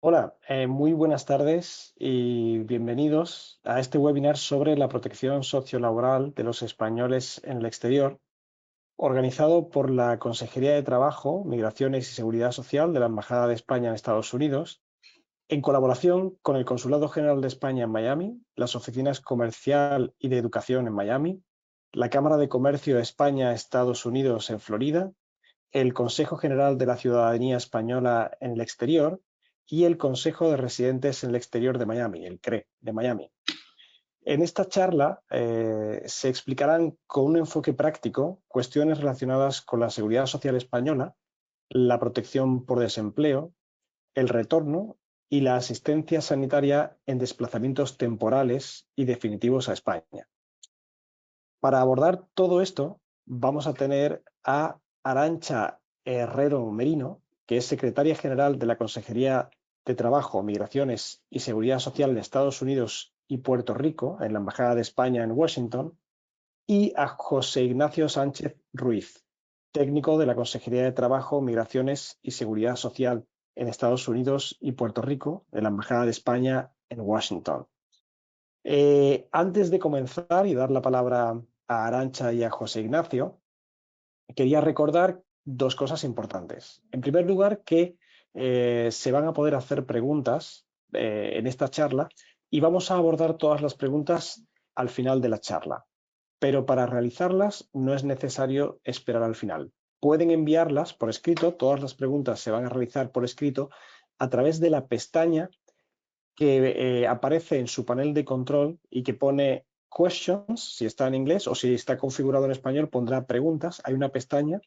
Hola, muy buenas tardes y bienvenidos a este webinar sobre la protección sociolaboral de los españoles en el exterior, organizado por la Consejería de Trabajo, Migraciones y Seguridad Social de la Embajada de España en Estados Unidos, en colaboración con el Consulado General de España en Miami, las oficinas comercial y de educación en Miami, la Cámara de Comercio de España-Estados Unidos en Florida, el Consejo General de la Ciudadanía Española en el Exterior y el Consejo de Residentes en el Exterior de Miami, el CRE de Miami. En esta charla se explicarán con un enfoque práctico cuestiones relacionadas con la seguridad social española, la protección por desempleo, el retorno y la asistencia sanitaria en desplazamientos temporales y definitivos a España. Para abordar todo esto, vamos a tener a Arantxa Herrero Merino, que es secretaria general de la Consejería de Trabajo, Migraciones y Seguridad Social de Estados Unidos y Puerto Rico, en la Embajada de España en Washington, y a José Ignacio Sánchez Ruiz, técnico de la Consejería de Trabajo, Migraciones y Seguridad Social en Estados Unidos y Puerto Rico, en la Embajada de España en Washington. Antes de comenzar y dar la palabra a Arantxa y a José Ignacio, quería recordar dos cosas importantes. En primer lugar, que se van a poder hacer preguntas en esta charla y vamos a abordar todas las preguntas al final de la charla. Pero para realizarlas no es necesario esperar al final. Pueden enviarlas por escrito, todas las preguntas se van a realizar por escrito a través de la pestaña que aparece en su panel de control y que pone questions, si está en inglés, o si está configurado en español pondrá preguntas. Hay una pestaña,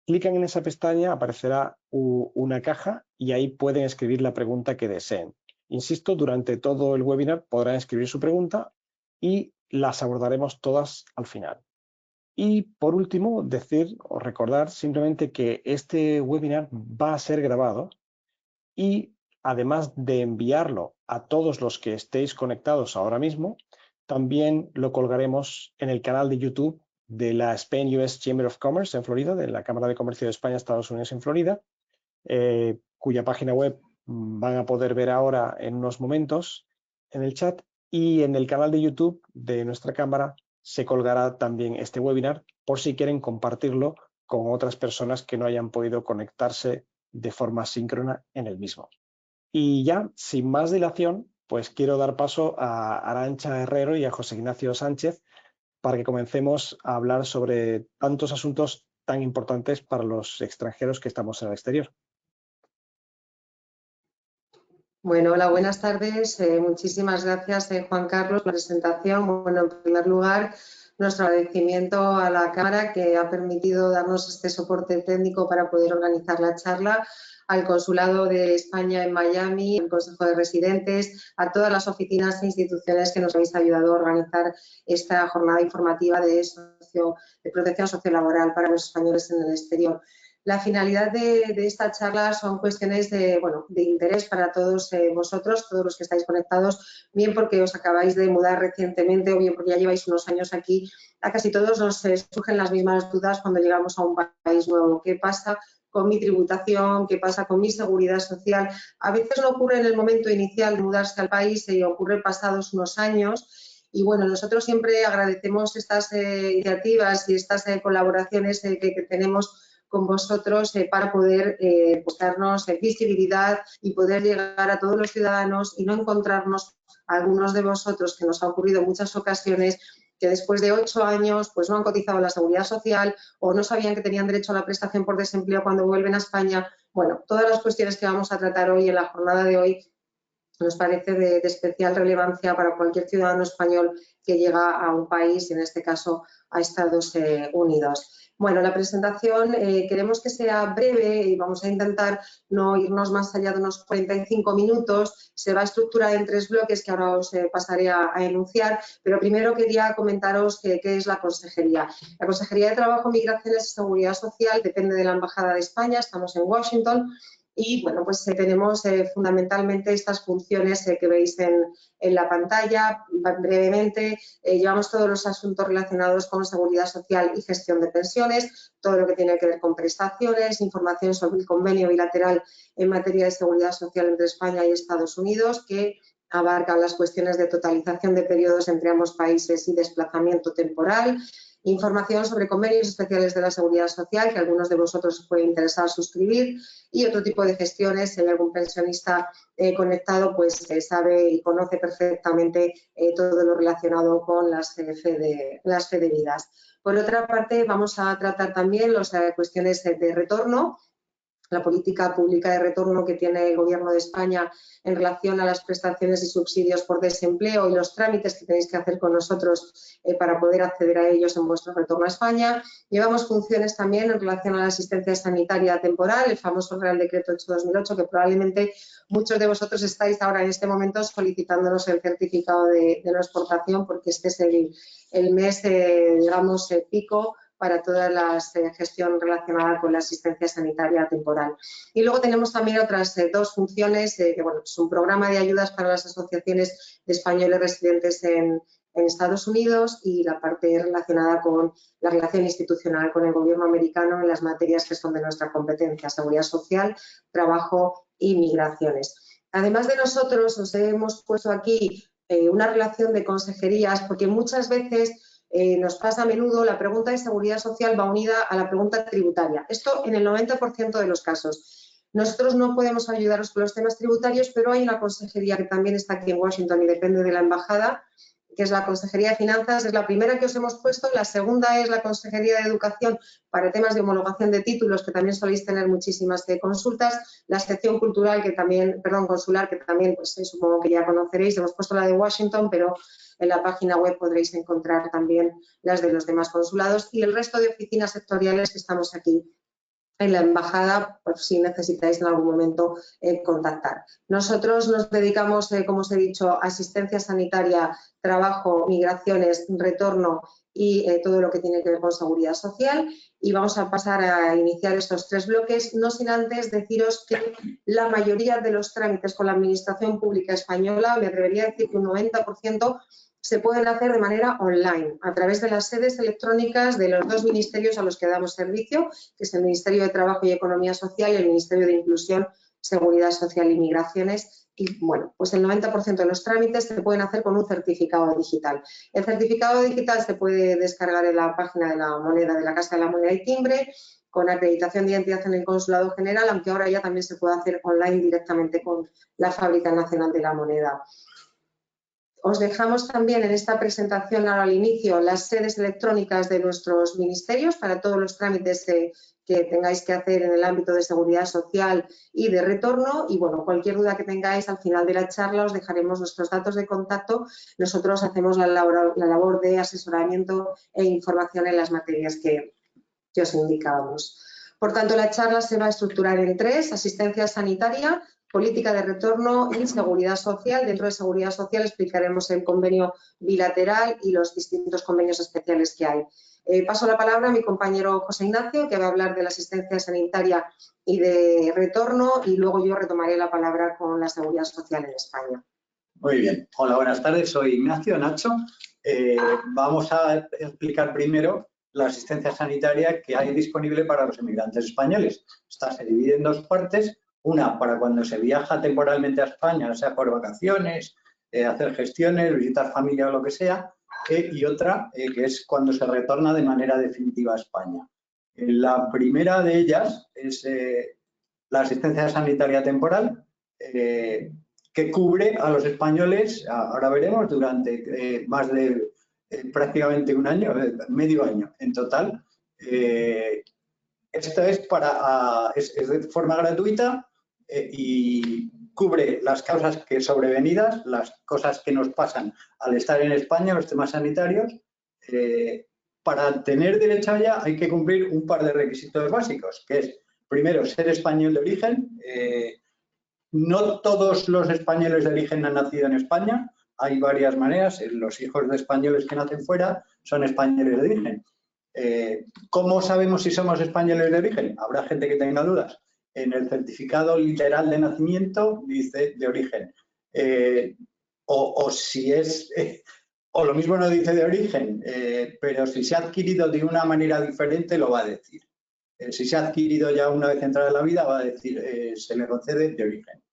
clican en esa pestaña, aparecerá una caja y ahí pueden escribir la pregunta que deseen. Insisto, durante todo el webinar podrán escribir su pregunta y las abordaremos todas al final. Y por último, decir o recordar simplemente que este webinar va a ser grabado y además de enviarlo a todos los que estéis conectados ahora mismo, también lo colgaremos en el canal de YouTube de la Spain US Chamber of Commerce en Florida, de la Cámara de Comercio de España, Estados Unidos en Florida, cuya página web van a poder ver ahora en unos momentos en el chat, y en el canal de YouTube de nuestra Cámara se colgará también este webinar por si quieren compartirlo con otras personas que no hayan podido conectarse de forma síncrona en el mismo. Y ya, sin más dilación, pues quiero dar paso a Arantxa Herrero y a José Ignacio Sánchez para que comencemos a hablar sobre tantos asuntos tan importantes para los extranjeros que estamos en el exterior. Bueno, hola, buenas tardes. Muchísimas gracias, Juan Carlos, por la presentación. Bueno, en primer lugar, nuestro agradecimiento a la Cámara que ha permitido darnos este soporte técnico para poder organizar la charla, al Consulado de España en Miami, al Consejo de Residentes, a todas las oficinas e instituciones que nos habéis ayudado a organizar esta jornada informativa de protección sociolaboral para los españoles en el exterior. La finalidad de esta charla son cuestiones de interés para todos vosotros, todos los que estáis conectados, bien porque os acabáis de mudar recientemente o bien porque ya lleváis unos años aquí. A casi todos nos surgen las mismas dudas cuando llegamos a un país nuevo. ¿Qué pasa con mi tributación? ¿Qué pasa con mi seguridad social? A veces no ocurre en el momento inicial de mudarse al país, ocurre pasados unos años. Y bueno, nosotros siempre agradecemos estas iniciativas y estas colaboraciones que tenemos con vosotros para poder darnos visibilidad y poder llegar a todos los ciudadanos y no encontrarnos a algunos de vosotros, que nos ha ocurrido en muchas ocasiones, que después de 8 años pues no han cotizado a la Seguridad Social o no sabían que tenían derecho a la prestación por desempleo cuando vuelven a España. Bueno, todas las cuestiones que vamos a tratar hoy en la jornada de hoy nos parece de especial relevancia para cualquier ciudadano español que llega a un país, en este caso a Estados Unidos. Bueno, la presentación queremos que sea breve y vamos a intentar no irnos más allá de unos 45 minutos. Se va a estructurar en 3 bloques que ahora os pasaré a enunciar, pero primero quería comentaros qué es la Consejería. La Consejería de Trabajo, Migraciones y Seguridad Social depende de la Embajada de España, estamos en Washington. Y bueno, pues tenemos fundamentalmente estas funciones que veis en la pantalla. Brevemente, llevamos todos los asuntos relacionados con seguridad social y gestión de pensiones, todo lo que tiene que ver con prestaciones, información sobre el convenio bilateral en materia de seguridad social entre España y Estados Unidos, que abarca las cuestiones de totalización de periodos entre ambos países y desplazamiento temporal. Información sobre convenios especiales de la seguridad social que a algunos de vosotros os puede interesar suscribir, y otro tipo de gestiones. Si hay algún pensionista conectado, pues sabe y conoce perfectamente todo lo relacionado con las FEDEVIDAS. Por otra parte, vamos a tratar también las cuestiones de retorno, la política pública de retorno que tiene el Gobierno de España en relación a las prestaciones y subsidios por desempleo y los trámites que tenéis que hacer con nosotros para poder acceder a ellos en vuestro retorno a España. Llevamos funciones también en relación a la asistencia sanitaria temporal, el famoso Real Decreto 8/2008, que probablemente muchos de vosotros estáis ahora en este momento solicitándonos el certificado de no exportación, porque este es el mes, digamos, pico para toda la gestión relacionada con la asistencia sanitaria temporal. Y luego tenemos también otras dos funciones, que bueno, es un programa de ayudas para las asociaciones de españoles residentes en Estados Unidos, y la parte relacionada con la relación institucional con el gobierno americano en las materias que son de nuestra competencia: seguridad social, trabajo y migraciones. Además de nosotros, os hemos puesto aquí una relación de consejerías, porque muchas veces nos pasa a menudo, la pregunta de seguridad social va unida a la pregunta tributaria. Esto en el 90% de los casos. Nosotros no podemos ayudaros con los temas tributarios, pero hay una consejería que también está aquí en Washington y depende de la embajada, que es la Consejería de Finanzas. Es la primera que os hemos puesto. La segunda es la Consejería de Educación para temas de homologación de títulos, que también soléis tener muchísimas consultas. La sección cultural, que también, perdón, consular, que también pues, supongo que ya conoceréis. Hemos puesto la de Washington, pero en la página web podréis encontrar también las de los demás consulados, y el resto de oficinas sectoriales que estamos aquí en la embajada, por si necesitáis en algún momento contactar. Nosotros nos dedicamos, como os he dicho, a asistencia sanitaria, trabajo, migraciones, retorno y todo lo que tiene que ver con seguridad social. Y vamos a pasar a iniciar estos tres bloques, no sin antes deciros que la mayoría de los trámites con la Administración Pública Española, me atrevería a decir que un 90%, se pueden hacer de manera online, a través de las sedes electrónicas de los dos ministerios a los que damos servicio, que es el Ministerio de Trabajo y Economía Social y el Ministerio de Inclusión, Seguridad Social y Migraciones. Y bueno, pues el 90% de los trámites se pueden hacer con un certificado digital. El certificado digital se puede descargar en la página de la moneda, de la Casa de la Moneda y Timbre, con acreditación de identidad en el Consulado General, aunque ahora ya también se puede hacer online directamente con la Fábrica Nacional de la Moneda. Os dejamos también en esta presentación ahora al inicio las sedes electrónicas de nuestros ministerios para todos los trámites que tengáis que hacer en el ámbito de seguridad social y de retorno. Y bueno, cualquier duda que tengáis al final de la charla os dejaremos nuestros datos de contacto. Nosotros hacemos la labor de asesoramiento e información en las materias que os indicábamos. Por tanto, la charla se va a estructurar en tres: asistencia sanitaria, política de retorno y seguridad social. Dentro de seguridad social explicaremos el convenio bilateral y los distintos convenios especiales que hay. Paso la palabra a mi compañero José Ignacio, que va a hablar de la asistencia sanitaria y de retorno, y luego yo retomaré la palabra con la seguridad social en España. Muy bien. Hola, buenas tardes. Soy Ignacio Nacho. Vamos a explicar primero la asistencia sanitaria que hay disponible para los inmigrantes españoles. Esta se divide en dos partes. Una para cuando se viaja temporalmente a España, sea por vacaciones, hacer gestiones, visitar familia o lo que sea, y otra que es cuando se retorna de manera definitiva a España. La primera de ellas es la asistencia sanitaria temporal, que cubre a los españoles, ahora veremos, durante más de prácticamente un año, medio año en total. Esto es es de forma gratuita y cubre las causas que sobrevenidas, las cosas que nos pasan al estar en España, los temas sanitarios. Para tener derecho a ella hay que cumplir un par de requisitos básicos, que es, primero, ser español de origen. No todos los españoles de origen han nacido en España. Hay varias maneras. Los hijos de españoles que nacen fuera son españoles de origen. ¿Cómo sabemos si somos españoles de origen? Habrá gente que tenga dudas. en el certificado literal de nacimiento dice de origen. O lo mismo no dice de origen, pero si se ha adquirido de una manera diferente lo va a decir. Si se ha adquirido ya una vez entrada en la vida, va a decir se le concede de origen.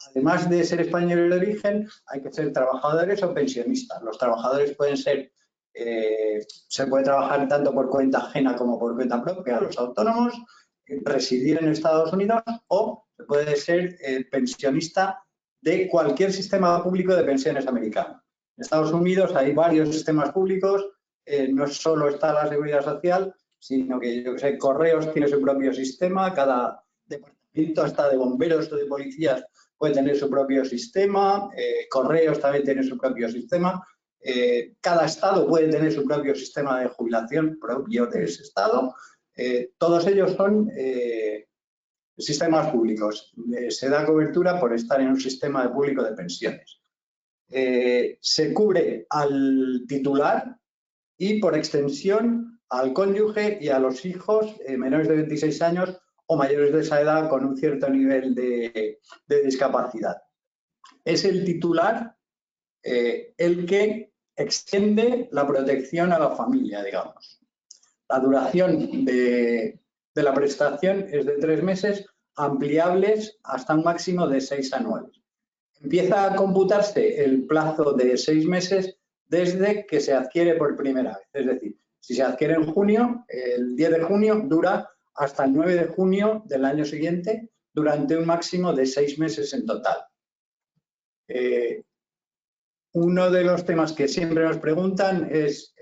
Además de ser españoles de origen, hay que ser trabajadores o pensionistas. Los trabajadores pueden ser, se puede trabajar tanto por cuenta ajena como por cuenta propia, los autónomos, residir en Estados Unidos, o se puede ser pensionista de cualquier sistema público de pensiones americano. En Estados Unidos hay varios sistemas públicos, no solo está la Seguridad Social, sino que, yo que sé, Correos tiene su propio sistema, cada departamento, hasta de bomberos o de policías, puede tener su propio sistema, Correos también tiene su propio sistema, cada estado puede tener su propio sistema de jubilación propio de ese estado. Todos ellos son sistemas públicos. Se da cobertura por estar en un sistema público de pensiones. Se cubre al titular y, por extensión, al cónyuge y a los hijos menores de 26 años o mayores de esa edad con un cierto nivel de discapacidad. Es el titular el que extiende la protección a la familia, digamos. La duración de la prestación es de 3 meses, ampliables hasta un máximo de 6 anuales. Empieza a computarse el plazo de 6 meses desde que se adquiere por primera vez. Es decir, si se adquiere en junio, el 10 de junio dura hasta el 9 de junio del año siguiente, durante un máximo de 6 meses en total. Uno de los temas que siempre nos preguntan es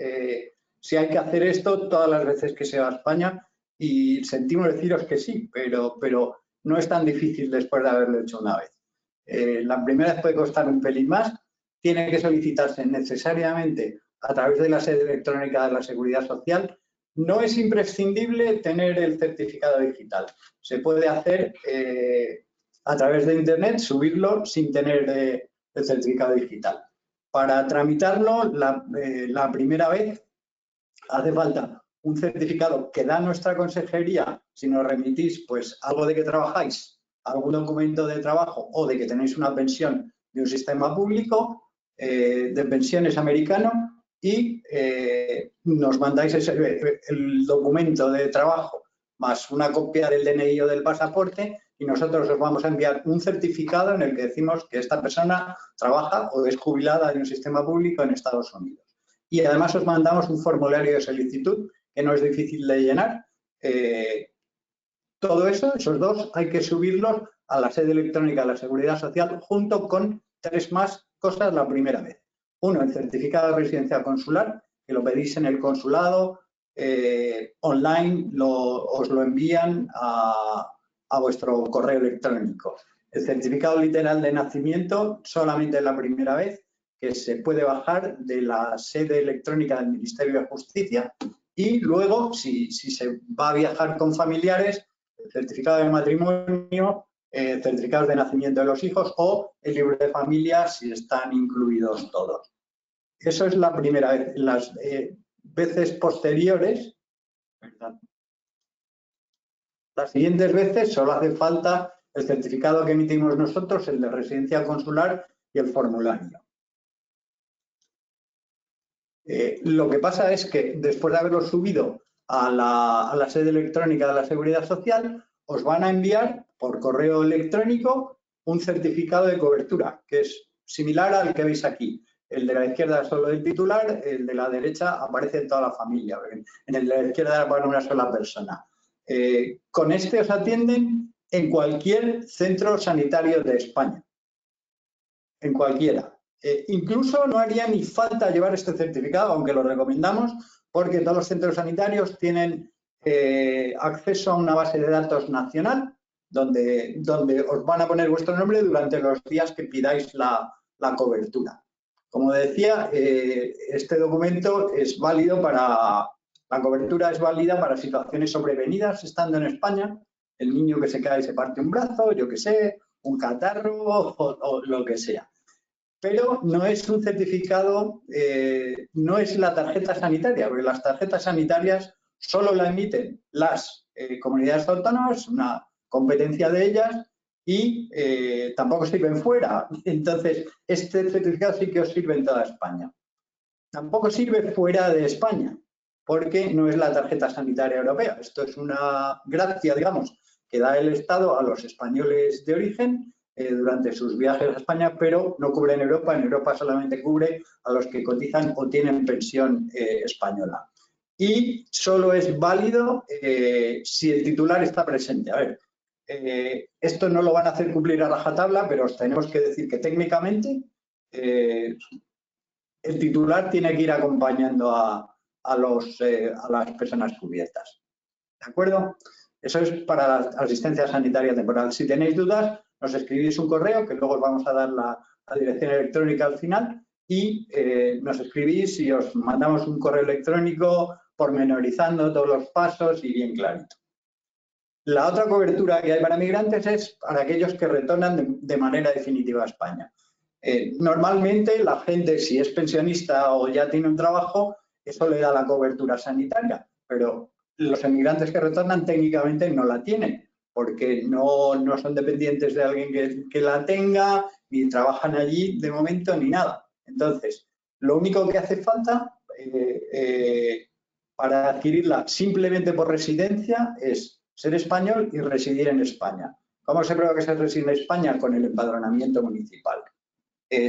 si hay que hacer esto todas las veces que se va a España, y sentimos deciros que sí, pero no es tan difícil después de haberlo hecho una vez. La primera vez puede costar un pelín más, tiene que solicitarse necesariamente a través de la sede electrónica de la Seguridad Social. No es imprescindible tener el certificado digital, se puede hacer a través de Internet, subirlo sin tener el certificado digital. Para tramitarlo, la primera vez hace falta un certificado que da nuestra consejería si nos remitís pues algo de que trabajáis, algún documento de trabajo o de que tenéis una pensión de un sistema público de pensiones americano, y nos mandáis el documento de trabajo más una copia del DNI o del pasaporte, y nosotros os vamos a enviar un certificado en el que decimos que esta persona trabaja o es jubilada en un sistema público en Estados Unidos. Y además os mandamos un formulario de solicitud que no es difícil de llenar. Todo eso, esos dos, hay que subirlos a la sede electrónica de la Seguridad Social junto con 3 más cosas la primera vez. Uno, el certificado de residencia consular, que lo pedís en el consulado, online os lo envían a vuestro correo electrónico. El certificado literal de nacimiento solamente la primera vez, que se puede bajar de la sede electrónica del Ministerio de Justicia, y luego, si se va a viajar con familiares, el certificado de matrimonio, certificados de nacimiento de los hijos o el libro de familia si están incluidos todos. Eso es la primera vez. Las veces posteriores, ¿verdad? Las siguientes veces solo hace falta el certificado que emitimos nosotros, el de residencia consular y el formulario. Lo que pasa es que después de haberlo subido a la sede electrónica de la Seguridad Social, os van a enviar por correo electrónico un certificado de cobertura, que es similar al que veis aquí. El de la izquierda es solo el titular, el de la derecha aparece en toda la familia. En el de la izquierda para una sola persona. Con este os atienden en cualquier centro sanitario de España. En cualquiera. Incluso no haría ni falta llevar este certificado, aunque lo recomendamos, porque todos los centros sanitarios tienen acceso a una base de datos nacional donde os van a poner vuestro nombre durante los días que pidáis la cobertura. Como decía, este documento es válido la cobertura es válida para situaciones sobrevenidas estando en España, el niño que se cae y se parte un brazo, yo que sé, un catarro o lo que sea. Pero no es un certificado, no es la tarjeta sanitaria, porque las tarjetas sanitarias solo la emiten las comunidades autónomas, una competencia de ellas y tampoco sirven fuera. Entonces, este certificado sí que os sirve en toda España. Tampoco sirve fuera de España, porque no es la tarjeta sanitaria europea. Esto es una gracia, digamos, que da el Estado a los españoles de origen durante sus viajes a España, pero no cubre en Europa. En Europa solamente cubre a los que cotizan o tienen pensión española. Y solo es válido si el titular está presente. A ver, esto no lo van a hacer cumplir a rajatabla, pero os tenemos que decir que técnicamente el titular tiene que ir acompañando a las personas cubiertas. ¿De acuerdo? Eso es para la asistencia sanitaria temporal. Si tenéis dudas, nos escribís un correo, que luego os vamos a dar la dirección electrónica al final, y nos escribís y os mandamos un correo electrónico pormenorizando todos los pasos y bien clarito. La otra cobertura que hay para migrantes es para aquellos que retornan de manera definitiva a España. Normalmente la gente, si es pensionista o ya tiene un trabajo, eso le da la cobertura sanitaria, pero los emigrantes que retornan técnicamente no la tienen, porque no son dependientes de alguien que la tenga, ni trabajan allí de momento, ni nada. Entonces, lo único que hace falta para adquirirla simplemente por residencia es ser español y residir en España. ¿Cómo se prueba que se reside en España? Con el empadronamiento municipal.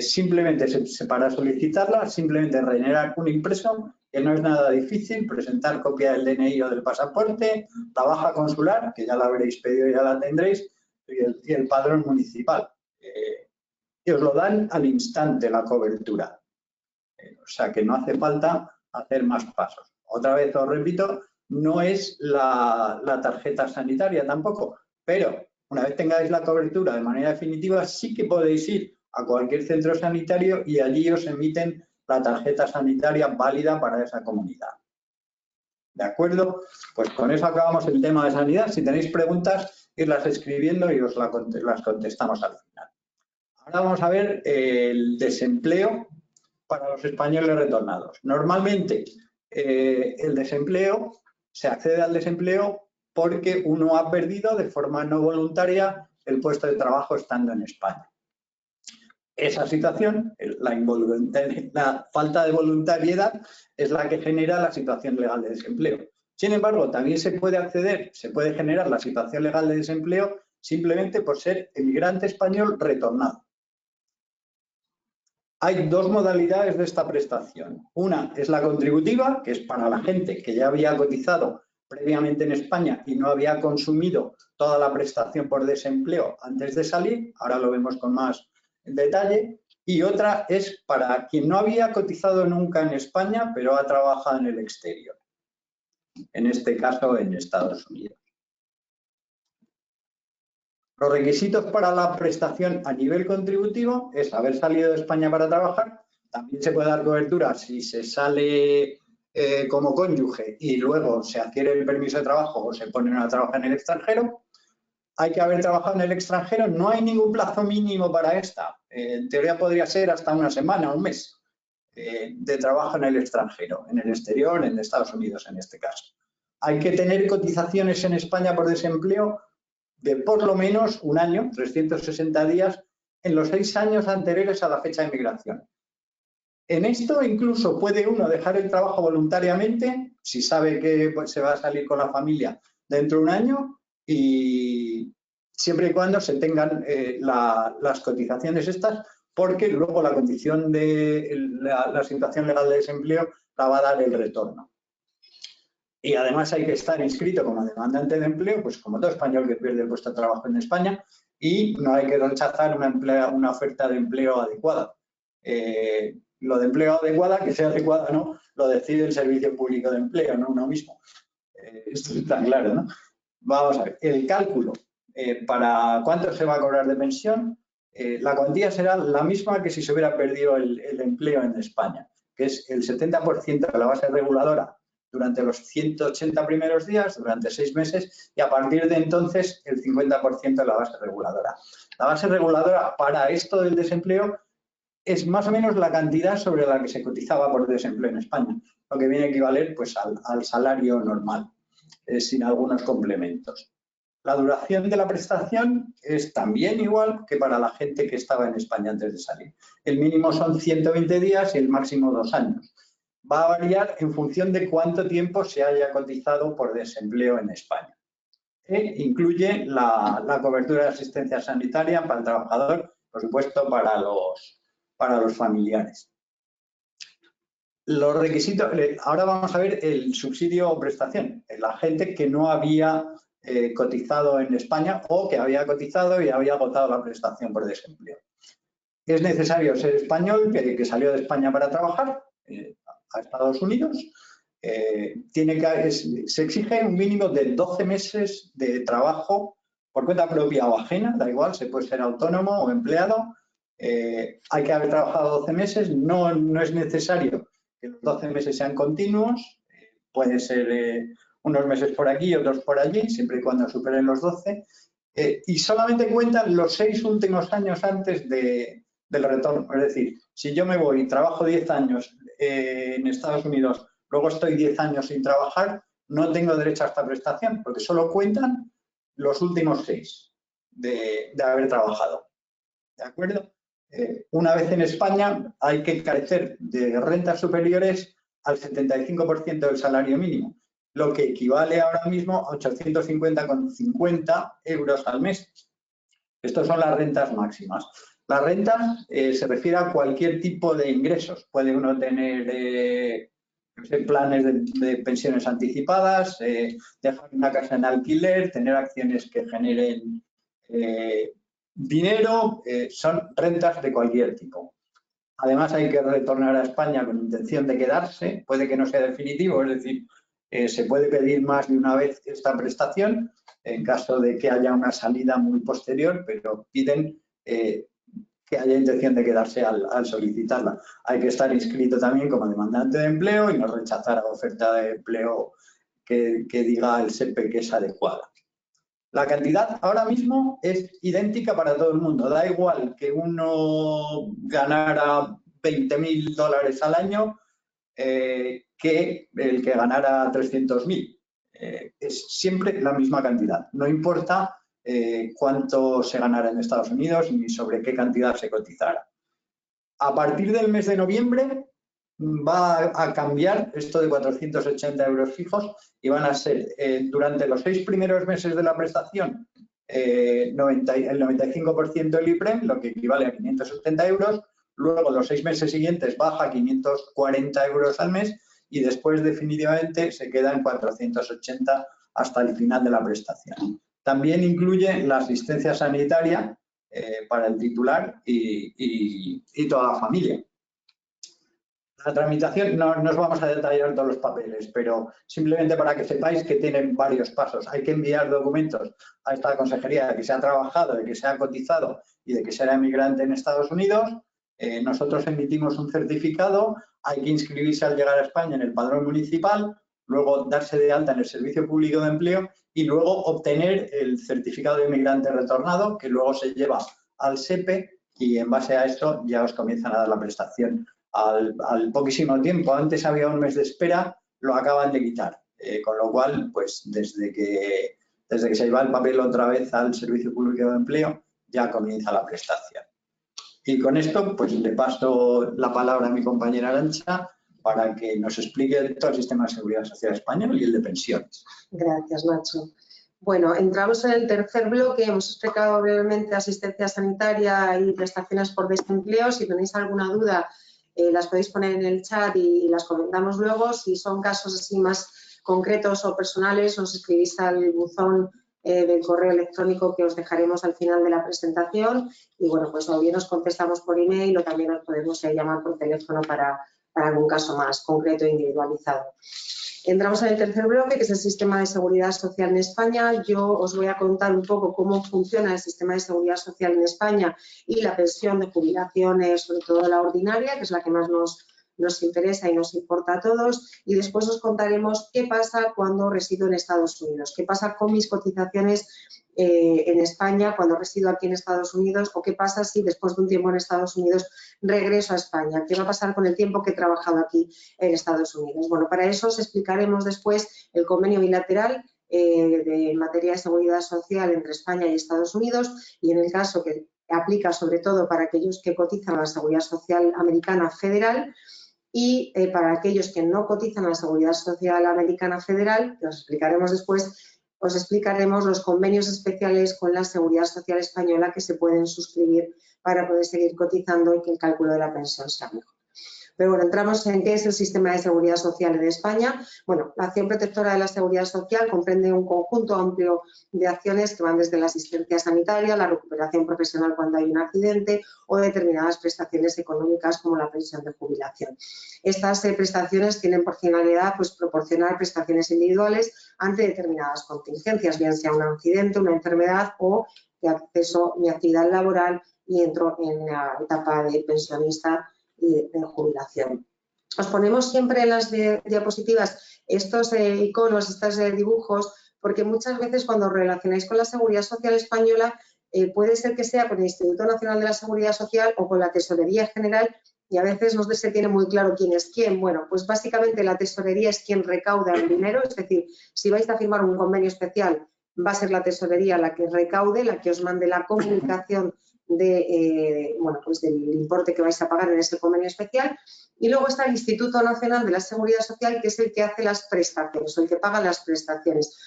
Simplemente para solicitarla, simplemente rellenar un impreso, que no es nada difícil, presentar copia del DNI o del pasaporte, la baja consular, que ya la habréis pedido y ya la tendréis, y el padrón municipal. Y os lo dan al instante la cobertura. O sea que no hace falta hacer más pasos. Otra vez os repito, no es la tarjeta sanitaria tampoco, pero una vez tengáis la cobertura de manera definitiva, sí que podéis ir a cualquier centro sanitario y allí os emiten la tarjeta sanitaria válida para esa comunidad. ¿De acuerdo? Pues con eso acabamos el tema de sanidad. Si tenéis preguntas, irlas escribiendo y os las contestamos al final. Ahora vamos a ver el desempleo para los españoles retornados. Normalmente el desempleo, se accede al desempleo porque uno ha perdido de forma no voluntaria el puesto de trabajo estando en España. Esa situación, la falta de voluntariedad, es la que genera la situación legal de desempleo. Sin embargo, también se puede generar la situación legal de desempleo simplemente por ser emigrante español retornado. Hay dos modalidades de esta prestación. Una es la contributiva, que es para la gente que ya había cotizado previamente en España y no había consumido toda la prestación por desempleo antes de salir. Ahora lo vemos con más detalle. Y otra es para quien no había cotizado nunca en España, pero ha trabajado en el exterior. En este caso, en Estados Unidos. Los requisitos para la prestación a nivel contributivo es haber salido de España para trabajar. También se puede dar cobertura si se sale como cónyuge y luego se adquiere el permiso de trabajo o se ponen a trabajar en el extranjero. Hay que haber trabajado en el extranjero. No hay ningún plazo mínimo para esta. En teoría podría ser hasta una semana, un mes de trabajo en el extranjero, en el exterior, en Estados Unidos en este caso. Hay que tener cotizaciones en España por desempleo de por lo menos un año, 360 días, en los 6 años anteriores a la fecha de migración. En esto incluso puede uno dejar el trabajo voluntariamente, si sabe que se va a salir con la familia dentro de un año, y siempre y cuando se tengan las cotizaciones estas, porque luego la condición de la situación legal de desempleo la va a dar el retorno. Y además hay que estar inscrito como demandante de empleo, pues como todo español que pierde el puesto de trabajo en España, y no hay que rechazar una oferta de empleo adecuada. Lo de empleo adecuada, que sea adecuada o no, lo decide el Servicio Público de Empleo, no uno mismo. Esto está claro, ¿no? Vamos a ver, el cálculo para cuánto se va a cobrar de pensión, la cuantía será la misma que si se hubiera perdido el empleo en España, que es el 70% de la base reguladora durante los 180 primeros días, durante 6 meses, y a partir de entonces el 50% de la base reguladora. La base reguladora para esto del desempleo es más o menos la cantidad sobre la que se cotizaba por desempleo en España, lo que viene a equivaler pues, al salario normal, sin algunos complementos. La duración de la prestación es también igual que para la gente que estaba en España antes de salir. El mínimo son 120 días y el máximo 2 años. Va a variar en función de cuánto tiempo se haya cotizado por desempleo en España. Incluye la cobertura de asistencia sanitaria para el trabajador, por supuesto, para los familiares. Los requisitos, ahora vamos a ver el subsidio o prestación. La gente que no había cotizado en España o que había cotizado y había agotado la prestación por desempleo. Es necesario ser español, que salió de España para trabajar a Estados Unidos. Se exige un mínimo de 12 meses de trabajo por cuenta propia o ajena, da igual, se puede ser autónomo o empleado. Hay que haber trabajado 12 meses, no es necesario que los 12 meses sean continuos, puede ser unos meses por aquí y otros por allí, siempre y cuando superen los 12, y solamente cuentan los 6 últimos años antes del retorno. Es decir, si yo me voy y trabajo 10 años en Estados Unidos, luego estoy 10 años sin trabajar, no tengo derecho a esta prestación, porque solo cuentan los últimos 6 de haber trabajado. ¿De acuerdo? Una vez en España hay que carecer de rentas superiores al 75% del salario mínimo, lo que equivale ahora mismo a 850,50 euros al mes. Estas son las rentas máximas. Las rentas se refiere a cualquier tipo de ingresos. Puede uno tener planes de pensiones anticipadas, dejar una casa en alquiler, tener acciones que generen dinero, son rentas de cualquier tipo. Además, hay que retornar a España con intención de quedarse, puede que no sea definitivo, es decir, se puede pedir más de una vez esta prestación en caso de que haya una salida muy posterior, pero piden que haya intención de quedarse al solicitarla. Hay que estar inscrito también como demandante de empleo y no rechazar a oferta de empleo que diga el SEPE que es adecuada. La cantidad ahora mismo es idéntica para todo el mundo. Da igual que uno ganara $20.000 al año que el que ganara 300.000. Es siempre la misma cantidad. No importa cuánto se ganara en Estados Unidos ni sobre qué cantidad se cotizara. A partir del mes de noviembre va a cambiar esto de 480 euros fijos y van a ser durante los 6 primeros meses de la prestación el 95% del IPREM, lo que equivale a 570 euros, luego los 6 meses siguientes baja a 540 euros al mes y después definitivamente se queda en 480 hasta el final de la prestación. También incluye la asistencia sanitaria para el titular y toda la familia. La tramitación, no os vamos a detallar todos los papeles, pero simplemente para que sepáis que tienen varios pasos. Hay que enviar documentos a esta consejería de que se ha trabajado, de que se ha cotizado y de que será emigrante en Estados Unidos. Nosotros emitimos un certificado, hay que inscribirse al llegar a España en el padrón municipal, luego darse de alta en el Servicio Público de Empleo y luego obtener el certificado de inmigrante retornado, que luego se lleva al SEPE y en base a esto ya os comienzan a dar la prestación. Al poquísimo tiempo, antes había un mes de espera, lo acaban de quitar, con lo cual, pues desde que se lleva el papel otra vez al Servicio Público de Empleo, ya comienza la prestación. Y con esto, pues le paso la palabra a mi compañera Arantxa para que nos explique todo el sistema de seguridad social español y el de pensiones. Gracias, Nacho. Bueno, entramos en el tercer bloque. Hemos explicado brevemente asistencia sanitaria y prestaciones por desempleo. Si tenéis alguna duda, las podéis poner en el chat y las comentamos luego. Si son casos así más concretos o personales, os escribís al buzón del correo electrónico que os dejaremos al final de la presentación y bueno, pues o bien os contestamos por email o también os podemos llamar por teléfono para algún caso más concreto e individualizado. Entramos en el tercer bloque, que es el sistema de seguridad social en España. Yo os voy a contar un poco cómo funciona el sistema de seguridad social en España y la pensión de jubilación, sobre todo la ordinaria, que es la que más nos interesa y nos importa a todos. Y después os contaremos qué pasa cuando resido en Estados Unidos, qué pasa con mis cotizaciones en España cuando resido aquí en Estados Unidos o qué pasa si después de un tiempo en Estados Unidos regreso a España, qué va a pasar con el tiempo que he trabajado aquí en Estados Unidos. Bueno, para eso os explicaremos después el convenio bilateral de materia de seguridad social entre España y Estados Unidos, y en el caso que aplica sobre todo para aquellos que cotizan a la Seguridad Social Americana Federal, y para aquellos que no cotizan a la Seguridad Social Americana Federal, que os explicaremos después, os explicaremos los convenios especiales con la Seguridad Social Española que se pueden suscribir para poder seguir cotizando y que el cálculo de la pensión sea mejor. Pero bueno, entramos en qué es el sistema de seguridad social en España. Bueno, la acción protectora de la seguridad social comprende un conjunto amplio de acciones que van desde la asistencia sanitaria, la recuperación profesional cuando hay un accidente o determinadas prestaciones económicas como la pensión de jubilación. Estas prestaciones tienen por finalidad proporcionar prestaciones individuales ante determinadas contingencias, bien sea un accidente, una enfermedad o de acceso a mi actividad laboral y entro en la etapa de pensionista y de jubilación. Os ponemos siempre en las diapositivas estos iconos, estos dibujos, porque muchas veces cuando relacionáis con la Seguridad Social Española puede ser que sea con el Instituto Nacional de la Seguridad Social o con la Tesorería General y a veces no se tiene muy claro quién es quién. Bueno, pues básicamente la Tesorería es quien recauda el dinero, es decir, si vais a firmar un convenio especial va a ser la Tesorería la que recaude, la que os mande la comunicación del importe que vais a pagar en ese convenio especial. Y luego está el Instituto Nacional de la Seguridad Social, que es el que hace las prestaciones, o el que paga las prestaciones,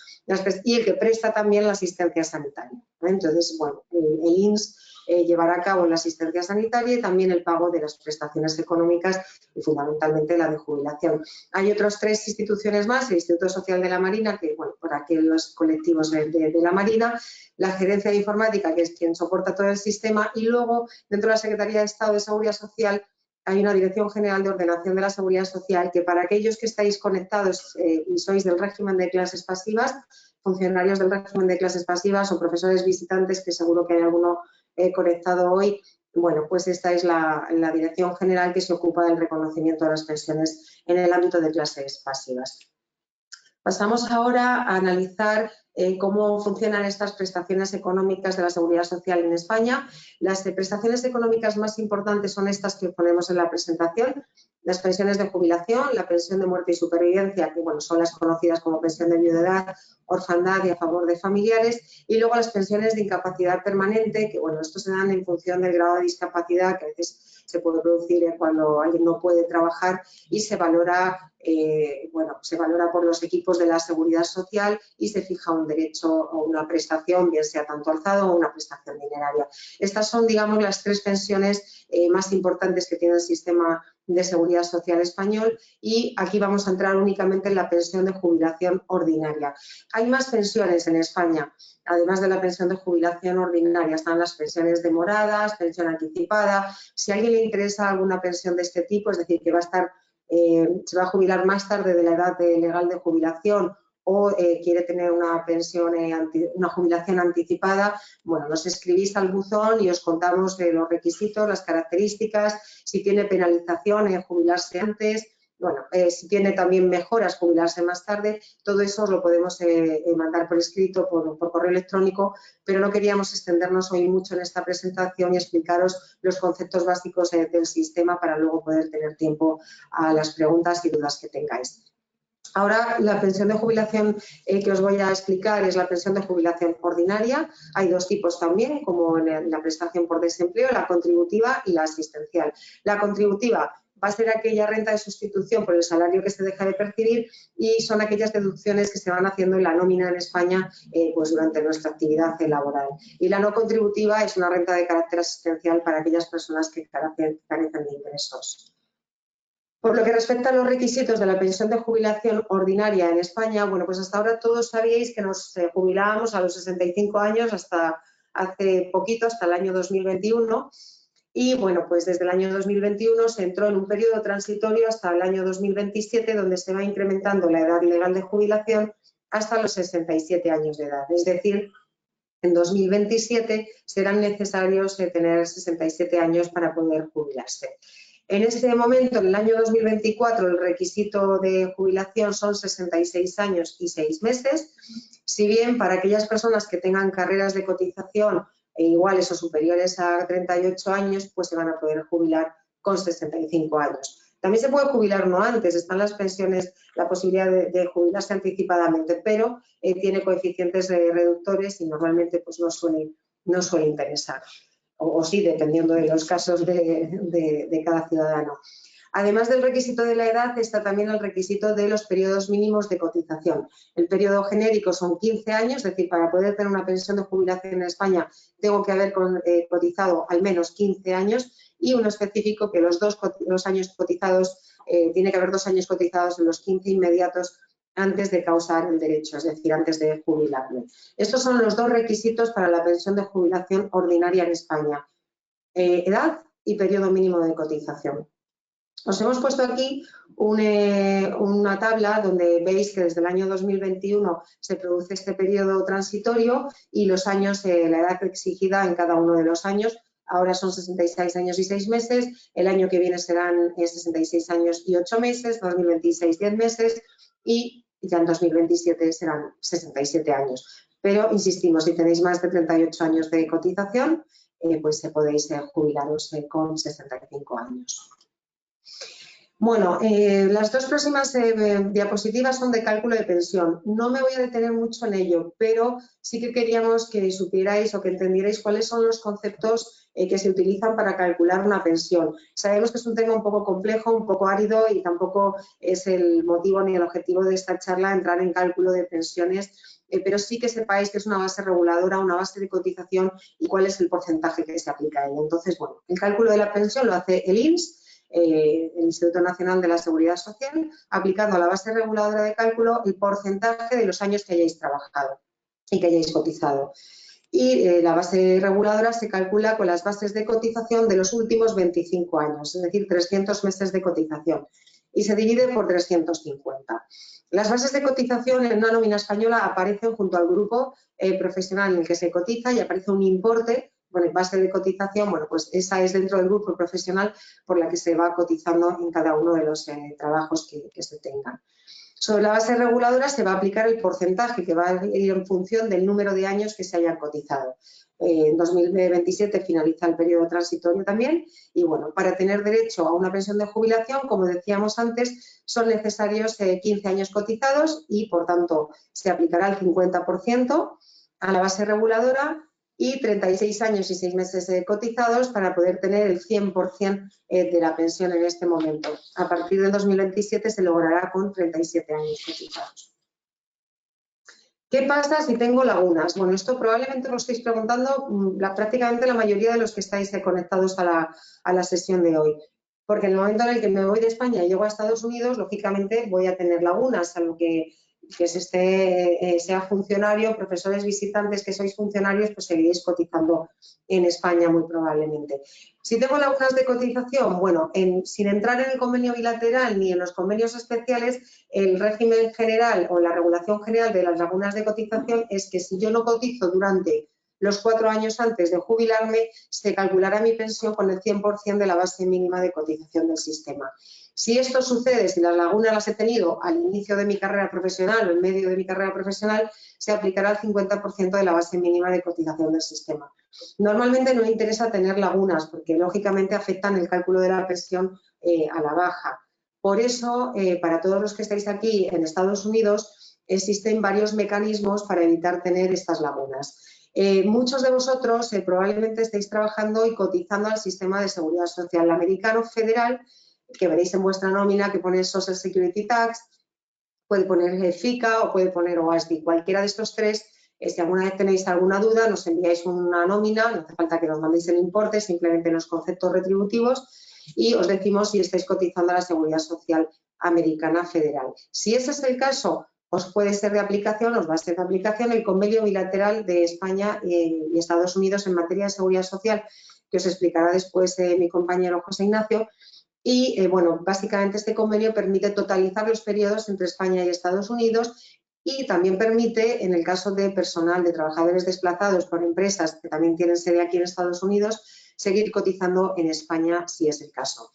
y el que presta también la asistencia sanitaria. Entonces, bueno, el INS llevará a cabo la asistencia sanitaria y también el pago de las prestaciones económicas y fundamentalmente la de jubilación. Hay otras 3 instituciones más, el Instituto Social de la Marina, que bueno, por aquellos colectivos de la Marina, la Gerencia de Informática, que es quien soporta todo el sistema, y luego dentro de la Secretaría de Estado de Seguridad Social hay una Dirección General de Ordenación de la Seguridad Social que para aquellos que estáis conectados y sois del régimen de clases pasivas, funcionarios del régimen de clases pasivas o profesores visitantes, que seguro que hay alguno conectado hoy, bueno, pues esta es la Dirección General que se ocupa del reconocimiento de las pensiones en el ámbito de clases pasivas. Pasamos ahora a analizar cómo funcionan estas prestaciones económicas de la Seguridad Social en España. Las prestaciones económicas más importantes son estas que ponemos en la presentación. Las pensiones de jubilación, la pensión de muerte y supervivencia, que bueno, son las conocidas como pensión de viudedad, orfandad y a favor de familiares, y luego las pensiones de incapacidad permanente, que bueno, estos se dan en función del grado de discapacidad que a veces se puede producir cuando alguien no puede trabajar y se valora por los equipos de la Seguridad Social y se fija un derecho o una prestación, bien sea tanto alzado o una prestación dineraria. Estas son, digamos, las 3 pensiones más importantes que tiene el sistema de Seguridad Social español y aquí vamos a entrar únicamente en la pensión de jubilación ordinaria. Hay más pensiones en España, además de la pensión de jubilación ordinaria, están las pensiones de moradas, pensión anticipada. Si a alguien le interesa alguna pensión de este tipo, es decir, que va a estar se va a jubilar más tarde de la edad legal de jubilación o quiere tener una pensión, una jubilación anticipada, bueno, nos escribís al buzón y os contamos los requisitos, las características, si tiene penalización en jubilarse antes, bueno, si tiene también mejoras jubilarse más tarde, todo eso os lo podemos mandar por escrito, por correo electrónico, pero no queríamos extendernos hoy mucho en esta presentación y explicaros los conceptos básicos del sistema para luego poder tener tiempo a las preguntas y dudas que tengáis. Ahora, la pensión de jubilación que os voy a explicar es la pensión de jubilación ordinaria. Hay 2 tipos también, como en la prestación por desempleo, la contributiva y la asistencial. La contributiva va a ser aquella renta de sustitución por el salario que se deja de percibir y son aquellas deducciones que se van haciendo en la nómina en España pues durante nuestra actividad laboral. Y la no contributiva es una renta de carácter asistencial para aquellas personas que carecen de ingresos. Por lo que respecta a los requisitos de la pensión de jubilación ordinaria en España, bueno, pues hasta ahora todos sabíais que nos jubilábamos a los 65 años hasta hace poquito, hasta el año 2021. Y bueno, pues desde el año 2021 se entró en un periodo transitorio hasta el año 2027, donde se va incrementando la edad legal de jubilación hasta los 67 años de edad. Es decir, en 2027 serán necesarios tener 67 años para poder jubilarse. En este momento, en el año 2024, el requisito de jubilación son 66 años y 6 meses, si bien para aquellas personas que tengan carreras de cotización iguales o superiores a 38 años, pues se van a poder jubilar con 65 años. También se puede jubilar uno antes, están las pensiones, la posibilidad de jubilarse anticipadamente, pero tiene coeficientes reductores y normalmente pues, no suele interesar. O sí, dependiendo de los casos de cada ciudadano. Además del requisito de la edad, está también el requisito de los periodos mínimos de cotización. El periodo genérico son 15 años, es decir, para poder tener una pensión de jubilación en España tengo que haber cotizado al menos 15 años, y uno específico que los años cotizados, tiene que haber 2 años cotizados en los 15 inmediatos antes de causar el derecho, es decir, antes de jubilarme. Estos son los 2 requisitos para la pensión de jubilación ordinaria en España: edad y periodo mínimo de cotización. Os hemos puesto aquí una tabla donde veis que desde el año 2021 se produce este periodo transitorio y los años, la edad exigida en cada uno de los años. Ahora son 66 años y 6 meses, el año que viene serán 66 años y 8 meses, 2026 10 meses y ya en 2027 serán 67 años. Pero insistimos, si tenéis más de 38 años de cotización, pues podéis jubilaros con 65 años. Bueno, las 2 próximas diapositivas son de cálculo de pensión. No me voy a detener mucho en ello, pero sí que queríamos que supierais o que entendierais cuáles son los conceptos que se utilizan para calcular una pensión. Sabemos que es un tema un poco complejo, un poco árido y tampoco es el motivo ni el objetivo de esta charla entrar en cálculo de pensiones, pero sí que sepáis que es una base reguladora, una base de cotización y cuál es el porcentaje que se aplica a ella. Entonces, bueno, el cálculo de la pensión lo hace el INS, el Instituto Nacional de la Seguridad Social, aplicando a la base reguladora de cálculo el porcentaje de los años que hayáis trabajado y que hayáis cotizado. Y la base reguladora se calcula con las bases de cotización de los últimos 25 años, es decir, 300 meses de cotización, y se divide por 350. Las bases de cotización en una nómina española aparecen junto al grupo profesional en el que se cotiza y aparece un importe. Bueno, base de cotización, bueno, pues esa es dentro del grupo profesional por la que se va cotizando en cada uno de los trabajos que se tengan. Sobre la base reguladora se va a aplicar el porcentaje que va a ir en función del número de años que se hayan cotizado. En 2027 finaliza el periodo transitorio también y, bueno, para tener derecho a una pensión de jubilación, como decíamos antes, son necesarios 15 años cotizados y, por tanto, se aplicará el 50% a la base reguladora y 36 años y 6 meses cotizados para poder tener el 100% de la pensión en este momento. A partir del 2027 se logrará con 37 años cotizados. ¿Qué pasa si tengo lagunas? Bueno, esto probablemente lo estáis preguntando prácticamente la mayoría de los que estáis conectados a la sesión de hoy. Porque en el momento en el que me voy de España y llego a Estados Unidos, lógicamente voy a tener lagunas, salvo que sea funcionario, profesores visitantes que sois funcionarios, pues seguiréis cotizando en España muy probablemente. Si tengo lagunas de cotización, bueno, sin entrar en el convenio bilateral ni en los convenios especiales, el régimen general o la regulación general de las lagunas de cotización es que si yo no cotizo durante los 4 años antes de jubilarme, se calculará mi pensión con el 100% de la base mínima de cotización del sistema. Si esto sucede, si las lagunas las he tenido al inicio de mi carrera profesional o en medio de mi carrera profesional, se aplicará el 50% de la base mínima de cotización del sistema. Normalmente no interesa tener lagunas porque lógicamente afectan el cálculo de la pensión a la baja. Por eso, para todos los que estáis aquí en Estados Unidos, existen varios mecanismos para evitar tener estas lagunas. Muchos de vosotros probablemente estéis trabajando y cotizando al sistema de seguridad social americano federal, que veréis en vuestra nómina que pone Social Security Tax, puede poner FICA o puede poner OASD. Cualquiera de estos 3, si alguna vez tenéis alguna duda, nos enviáis una nómina, no hace falta que nos mandéis el importe, simplemente los conceptos retributivos y os decimos si estáis cotizando a la Seguridad Social Americana Federal. Si ese es el caso, os puede ser de aplicación, os va a ser de aplicación el convenio bilateral de España y Estados Unidos en materia de seguridad social, que os explicará después mi compañero José Ignacio. Y, bueno, básicamente este convenio permite totalizar los periodos entre España y Estados Unidos y también permite, en el caso de personal, de trabajadores desplazados por empresas que también tienen sede aquí en Estados Unidos, seguir cotizando en España si es el caso.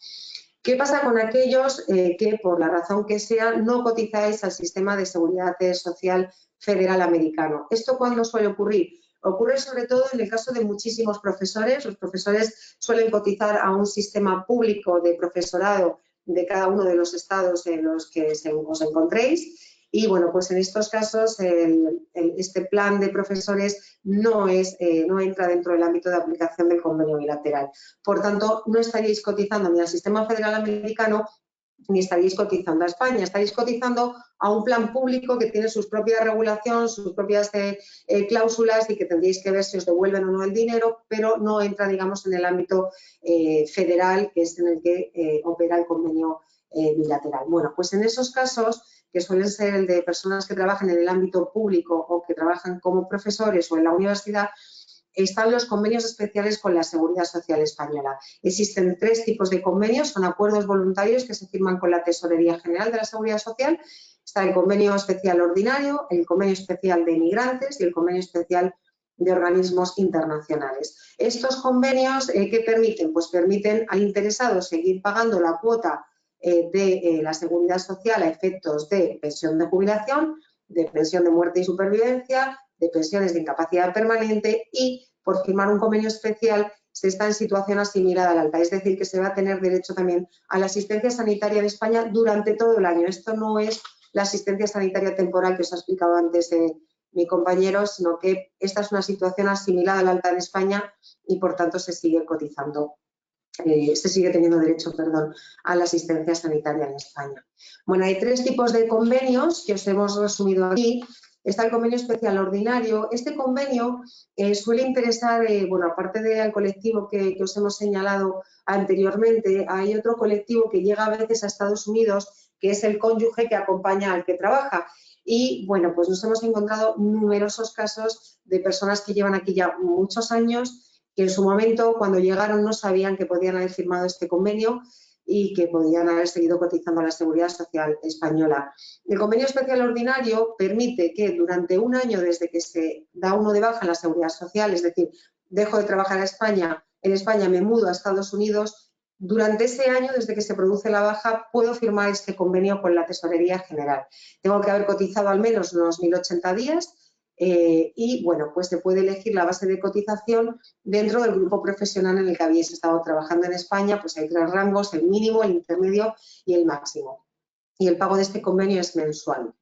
¿Qué pasa con aquellos que, por la razón que sea, no cotizáis al sistema de seguridad social federal americano? ¿Esto cuándo suele ocurrir? Ocurre sobre todo en el caso de muchísimos profesores. Los profesores suelen cotizar a un sistema público de profesorado de cada uno de los estados en los que os encontréis. Y bueno, pues en estos casos este plan de profesores no entra dentro del ámbito de aplicación del convenio bilateral. Por tanto, no estaríais cotizando ni al sistema federal americano ni estaríais cotizando a España, estaríais cotizando a un plan público que tiene sus propias regulaciones, sus propias cláusulas y que tendríais que ver si os devuelven o no el dinero, pero no entra, digamos, en el ámbito federal, que es en el que opera el convenio bilateral. Bueno, pues en esos casos, que suelen ser el de personas que trabajan en el ámbito público o que trabajan como profesores o en la universidad, están los convenios especiales con la Seguridad Social Española. Existen 3 tipos de convenios, son acuerdos voluntarios que se firman con la Tesorería General de la Seguridad Social. Está el convenio especial ordinario, el convenio especial de migrantes y el convenio especial de organismos internacionales. Estos convenios, ¿qué permiten? Pues permiten al interesado seguir pagando la cuota de la Seguridad Social a efectos de pensión de jubilación, de pensión de muerte y supervivencia, de pensiones de incapacidad permanente y, por firmar un convenio especial, se está en situación asimilada al alta, es decir, que se va a tener derecho también a la asistencia sanitaria en España durante todo el año. Esto no es la asistencia sanitaria temporal que os ha explicado antes mi compañero, sino que esta es una situación asimilada al alta en España y, por tanto, se sigue cotizando. Se sigue teniendo derecho, a la asistencia sanitaria en España. Bueno, hay 3 tipos de convenios que os hemos resumido aquí. Está el convenio especial ordinario. Este convenio suele interesar, bueno, aparte del colectivo que os hemos señalado anteriormente, hay otro colectivo que llega a veces a Estados Unidos, que es el cónyuge que acompaña al que trabaja. Y, bueno, pues nos hemos encontrado numerosos casos de personas que llevan aquí ya muchos años, que en su momento, cuando llegaron, no sabían que podían haber firmado este convenio y que podían haber seguido cotizando a la Seguridad Social Española. El convenio especial ordinario permite que durante un año desde que se da uno de baja en la Seguridad Social, es decir, dejo de trabajar en España me mudo a Estados Unidos, durante ese año, desde que se produce la baja, puedo firmar este convenio con la Tesorería General. Tengo que haber cotizado al menos unos 1.080 días y, bueno, pues se puede elegir la base de cotización dentro del grupo profesional en el que habéis estado trabajando en España. Pues hay 3 rangos, el mínimo, el intermedio y el máximo. Y el pago de este convenio es mensual.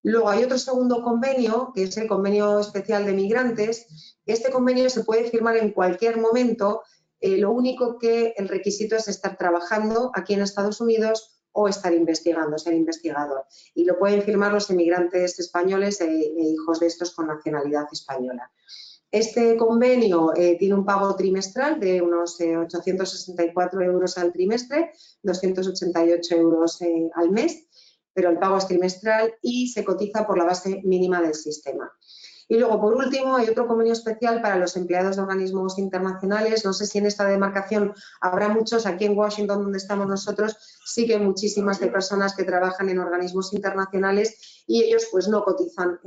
Luego hay otro segundo convenio, que es el convenio especial de migrantes. Este convenio se puede firmar en cualquier momento. Lo único que el requisito es estar trabajando aquí en Estados Unidos o estar investigando, ser investigador. Y lo pueden firmar los emigrantes españoles e hijos de estos con nacionalidad española. Este convenio tiene un pago trimestral de unos 864 euros al trimestre, 288 euros al mes, pero el pago es trimestral y se cotiza por la base mínima del sistema. Y luego, por último, hay otro convenio especial para los empleados de organismos internacionales. No sé si en esta demarcación habrá muchos. Aquí en Washington, donde estamos nosotros, sí que hay muchísimas de personas que trabajan en organismos internacionales y ellos pues no cotizan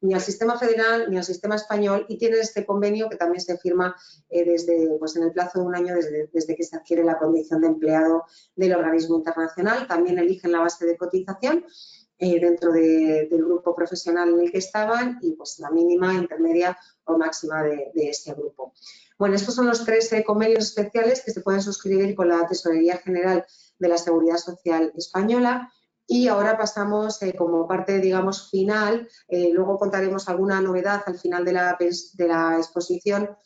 ni al sistema federal ni al sistema español y tienen este convenio que también se firma pues en el plazo de un año desde que se adquiere la condición de empleado del organismo internacional. También eligen la base de cotización dentro del grupo profesional en el que estaban y pues la mínima, intermedia o máxima de este grupo. Bueno, estos son los 3 convenios especiales que se pueden suscribir con la Tesorería General de la Seguridad Social Española. Y ahora pasamos como parte, digamos, final. Luego contaremos alguna novedad al final de la exposición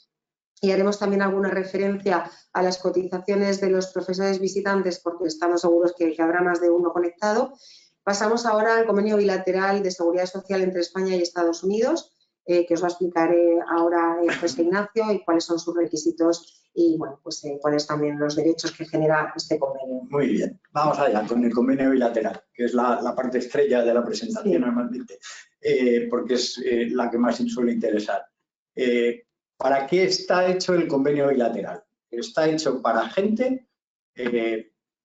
y haremos también alguna referencia a las cotizaciones de los profesores visitantes porque estamos seguros que habrá más de uno conectado. Pasamos ahora al convenio bilateral de seguridad social entre España y Estados Unidos, que os va a explicar ahora José Ignacio y cuáles son sus requisitos y, bueno, pues cuáles también los derechos que genera este convenio. Muy bien, vamos allá con el convenio bilateral, que es la parte estrella de la presentación sí. Normalmente, porque es la que más suele interesar. ¿Para qué está hecho el convenio bilateral? Está hecho para gente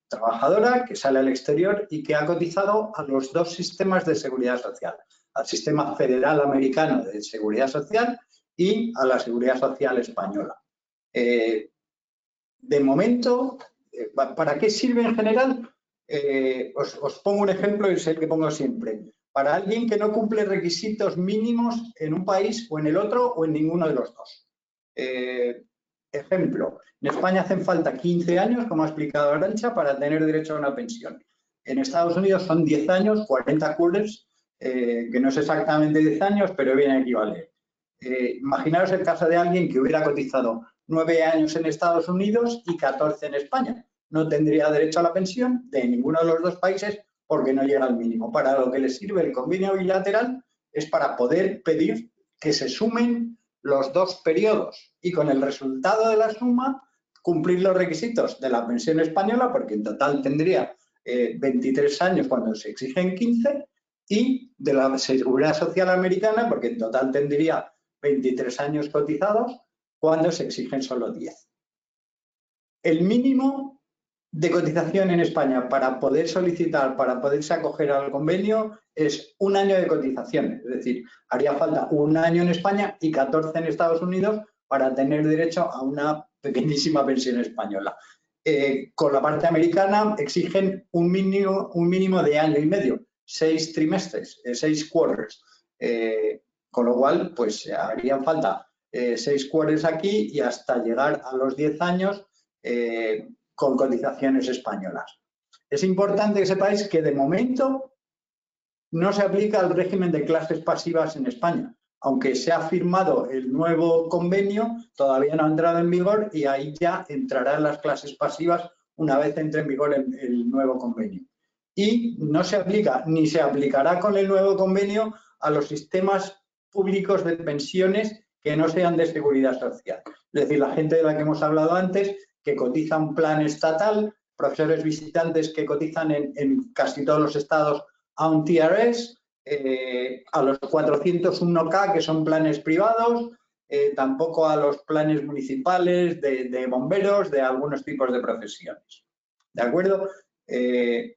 trabajadora que sale al exterior y que ha cotizado a los 2 sistemas de seguridad social, al sistema federal americano de seguridad social y a la seguridad social española. De momento, ¿para qué sirve en general? Os pongo un ejemplo y es el que pongo siempre. Para alguien que no cumple requisitos mínimos en un país o en el otro o en ninguno de los 2. Ejemplo, en España hacen falta 15 años, como ha explicado Arantxa, para tener derecho a una pensión. En Estados Unidos son 10 años, 40 quarters, que no es exactamente 10 años, pero viene a equivaler. Imaginaos el caso de alguien que hubiera cotizado 9 años en Estados Unidos y 14 en España. No tendría derecho a la pensión de ninguno de los dos países porque no llega al mínimo. Para lo que le sirve el convenio bilateral es para poder pedir que se sumen los dos periodos y con el resultado de la suma cumplir los requisitos de la pensión española, porque en total tendría 23 años cuando se exigen 15, y de la Seguridad Social americana, porque en total tendría 23 años cotizados cuando se exigen solo 10. El mínimo de cotización en España para poder solicitar, para poderse acoger al convenio, es 1 año de cotización. Es decir, haría falta 1 año en España y 14 en Estados Unidos para tener derecho a una pequeñísima pensión española. Con la parte americana exigen un mínimo de año y medio, 6 trimestres, 6 quarters. Con lo cual, pues harían falta 6 quarters aquí y hasta llegar a los 10 años con cotizaciones españolas. Es importante que sepáis que de momento no se aplica el régimen de clases pasivas en España. Aunque se ha firmado el nuevo convenio, todavía no ha entrado en vigor y ahí ya entrarán las clases pasivas una vez entre en vigor el nuevo convenio. Y no se aplica ni se aplicará con el nuevo convenio a los sistemas públicos de pensiones que no sean de seguridad social. Es decir, la gente de la que hemos hablado antes, que cotiza un plan estatal, profesores visitantes que cotizan en casi todos los estados a un TRS, a los 401K, que son planes privados, tampoco a los planes municipales de bomberos, de algunos tipos de profesiones. ¿De acuerdo? Es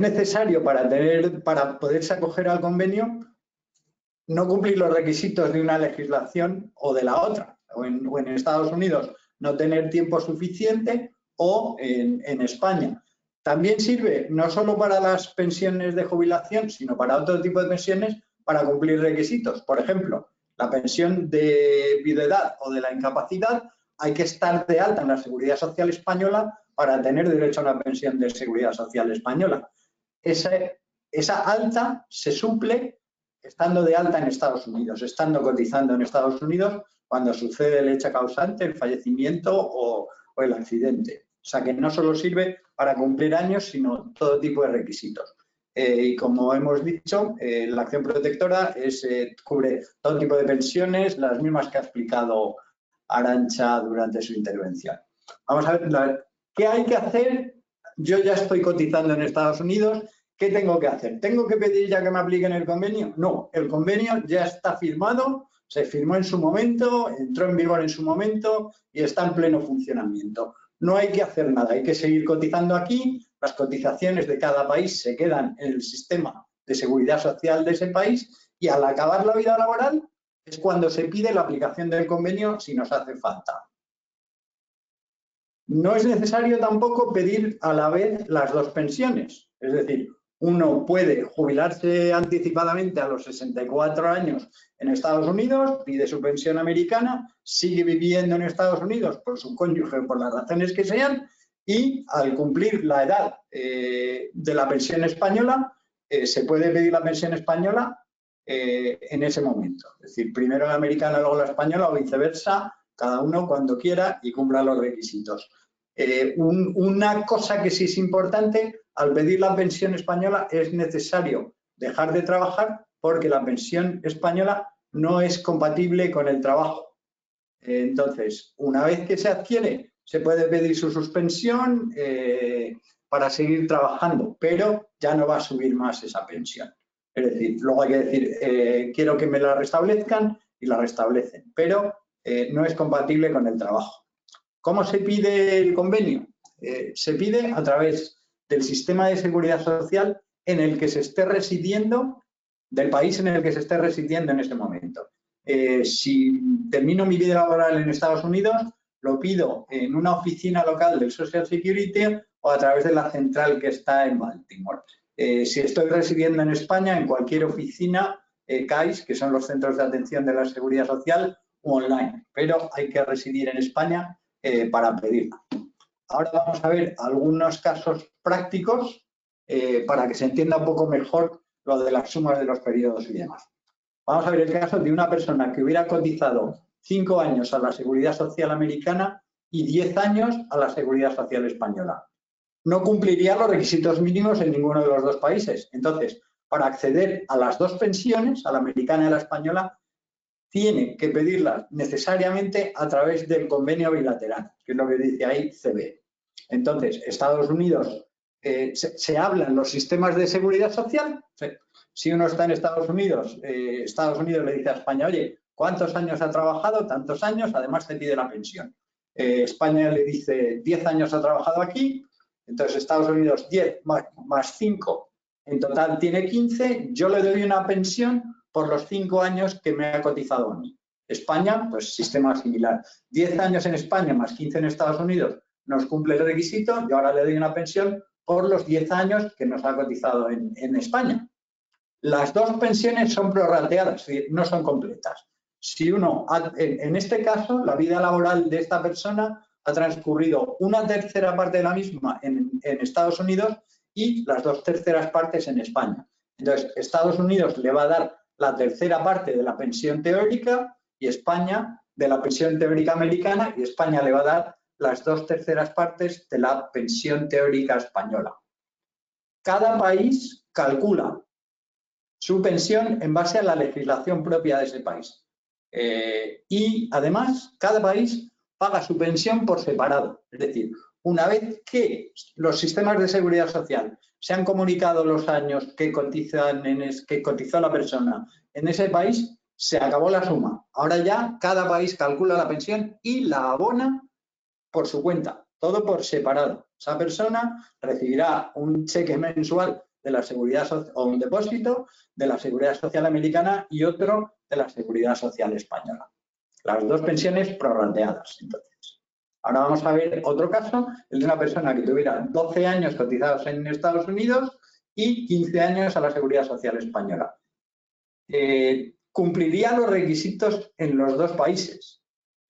necesario para poderse acoger al convenio no cumplir los requisitos de una legislación o de la otra, o en Estados Unidos no tener tiempo suficiente, o en España. También sirve no solo para las pensiones de jubilación, sino para otro tipo de pensiones para cumplir requisitos. Por ejemplo, la pensión de viudedad o de la incapacidad, hay que estar de alta en la Seguridad Social española para tener derecho a una pensión de Seguridad Social española. Esa alta se suple estando de alta en Estados Unidos, estando cotizando en Estados Unidos cuando sucede el hecho causante, el fallecimiento o el accidente. O sea que no solo sirve para cumplir años, sino todo tipo de requisitos. Y como hemos dicho, la acción protectora cubre todo tipo de pensiones, las mismas que ha explicado Arantxa durante su intervención. Vamos a ver, ¿qué hay que hacer? Yo ya estoy cotizando en Estados Unidos. ¿Qué tengo que hacer? ¿Tengo que pedir ya que me apliquen el convenio? No, el convenio ya está firmado, se firmó en su momento, entró en vigor en su momento y está en pleno funcionamiento. No hay que hacer nada, hay que seguir cotizando aquí. Las cotizaciones de cada país se quedan en el sistema de seguridad social de ese país y al acabar la vida laboral es cuando se pide la aplicación del convenio si nos hace falta. No es necesario tampoco pedir a la vez las dos pensiones, es decir, uno puede jubilarse anticipadamente a los 64 años en Estados Unidos, pide su pensión americana, sigue viviendo en Estados Unidos por su cónyuge, por las razones que sean, y al cumplir la edad de la pensión española, se puede pedir la pensión española en ese momento. Es decir, primero la americana, luego la española o viceversa, cada uno cuando quiera y cumpla los requisitos. Una cosa que sí es importante, al pedir la pensión española es necesario dejar de trabajar porque la pensión española no es compatible con el trabajo. Entonces, una vez que se adquiere, se puede pedir su suspensión para seguir trabajando, pero ya no va a subir más esa pensión. Es decir, luego hay que decir, quiero que me la restablezcan y la restablecen, pero no es compatible con el trabajo. ¿Cómo se pide el convenio? Se pide a través del sistema de seguridad social en el que se esté residiendo, del país en el que se esté residiendo en este momento. Si termino mi vida laboral en Estados Unidos, lo pido en una oficina local del Social Security o a través de la central que está en Baltimore. Si estoy residiendo en España, en cualquier oficina CAIS, que son los centros de atención de la Seguridad Social, u online, pero hay que residir en España para pedirla. Ahora vamos a ver algunos casos prácticos para que se entienda un poco mejor lo de las sumas de los periodos y demás. Vamos a ver el caso de una persona que hubiera cotizado 5 años a la Seguridad Social americana y 10 años a la Seguridad Social española. No cumpliría los requisitos mínimos en ninguno de los dos países. Entonces, para acceder a las dos pensiones, a la americana y a la española, tiene que pedirlas necesariamente a través del convenio bilateral, que es lo que dice ahí CB. Entonces, Estados Unidos, se hablan los sistemas de seguridad social. Si uno está en Estados Unidos le dice a España, oye, ¿cuántos años ha trabajado? Tantos años, además te pide la pensión. España le dice, 10 años ha trabajado aquí, entonces Estados Unidos 10 más 5, en total tiene 15, yo le doy una pensión por los 5 años que me ha cotizado a mí. España, pues sistema similar. 10 años en España más 15 en Estados Unidos nos cumple el requisito, yo ahora le doy una pensión por los 10 años que nos ha cotizado en España. Las dos pensiones son prorrateadas, no son completas. Si uno, en este caso, la vida laboral de esta persona ha transcurrido una tercera parte de la misma en Estados Unidos y las 2/3 partes en España. Entonces, Estados Unidos le va a dar la tercera parte de la pensión teórica y España de la pensión teórica americana, y España le va a dar las 2/3 partes de la pensión teórica española. Cada país calcula su pensión en base a la legislación propia de ese país. Y además, cada país paga su pensión por separado. Es decir, una vez que los sistemas de seguridad social se han comunicado los años que cotizó la persona en ese país, se acabó la suma. Ahora ya cada país calcula la pensión y la abona por su cuenta, todo por separado. Esa persona recibirá un cheque mensual de la Seguridad Social o un depósito de la Seguridad Social americana y otro de la Seguridad Social española. Las dos pensiones prorrateadas, entonces. Ahora vamos a ver otro caso, el de una persona que tuviera 12 años cotizados en Estados Unidos y 15 años a la Seguridad Social española. Cumpliría los requisitos en los dos países.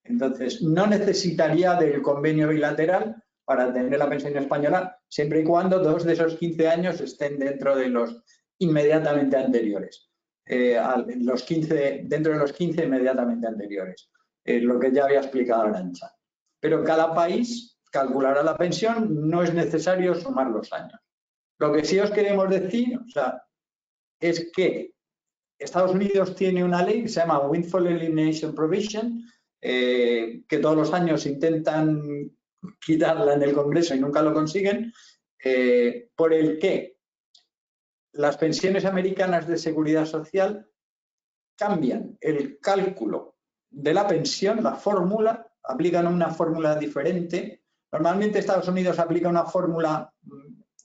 Entonces, no necesitaría del convenio bilateral para tener la pensión española, siempre y cuando 2 de esos 15 años estén dentro de los inmediatamente anteriores. Dentro de los 15 inmediatamente anteriores. Lo que ya había explicado Arantxa. Pero cada país calculará la pensión, no es necesario sumar los años. Lo que sí os queremos decir, es que Estados Unidos tiene una ley que se llama Windfall Elimination Provision, que todos los años intentan quitarla en el Congreso y nunca lo consiguen, por el que las pensiones americanas de seguridad social cambian el cálculo de la pensión, la fórmula, aplican una fórmula diferente. Normalmente Estados Unidos aplica una fórmula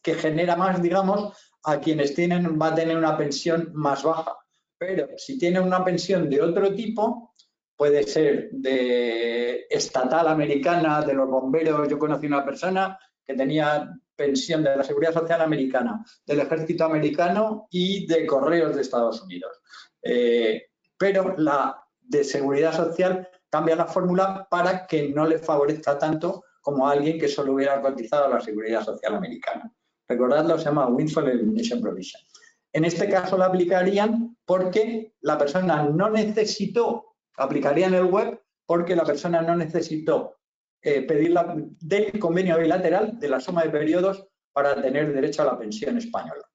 que genera más, digamos, a quienes va a tener una pensión más baja. Pero si tienen una pensión de otro tipo, puede ser de estatal americana, de los bomberos. Yo conocí una persona que tenía pensión de la Seguridad Social americana, del Ejército americano y de Correos de Estados Unidos. Pero la de Seguridad Social cambia la fórmula para que no le favorezca tanto como a alguien que solo hubiera cotizado a la Seguridad Social americana. Recordadlo, se llama Windfall Elimination Provision. En este caso la aplicarían porque la persona no necesitó, aplicarían el web porque la persona no necesitó pedirla del convenio bilateral de la suma de periodos para tener derecho a la pensión española.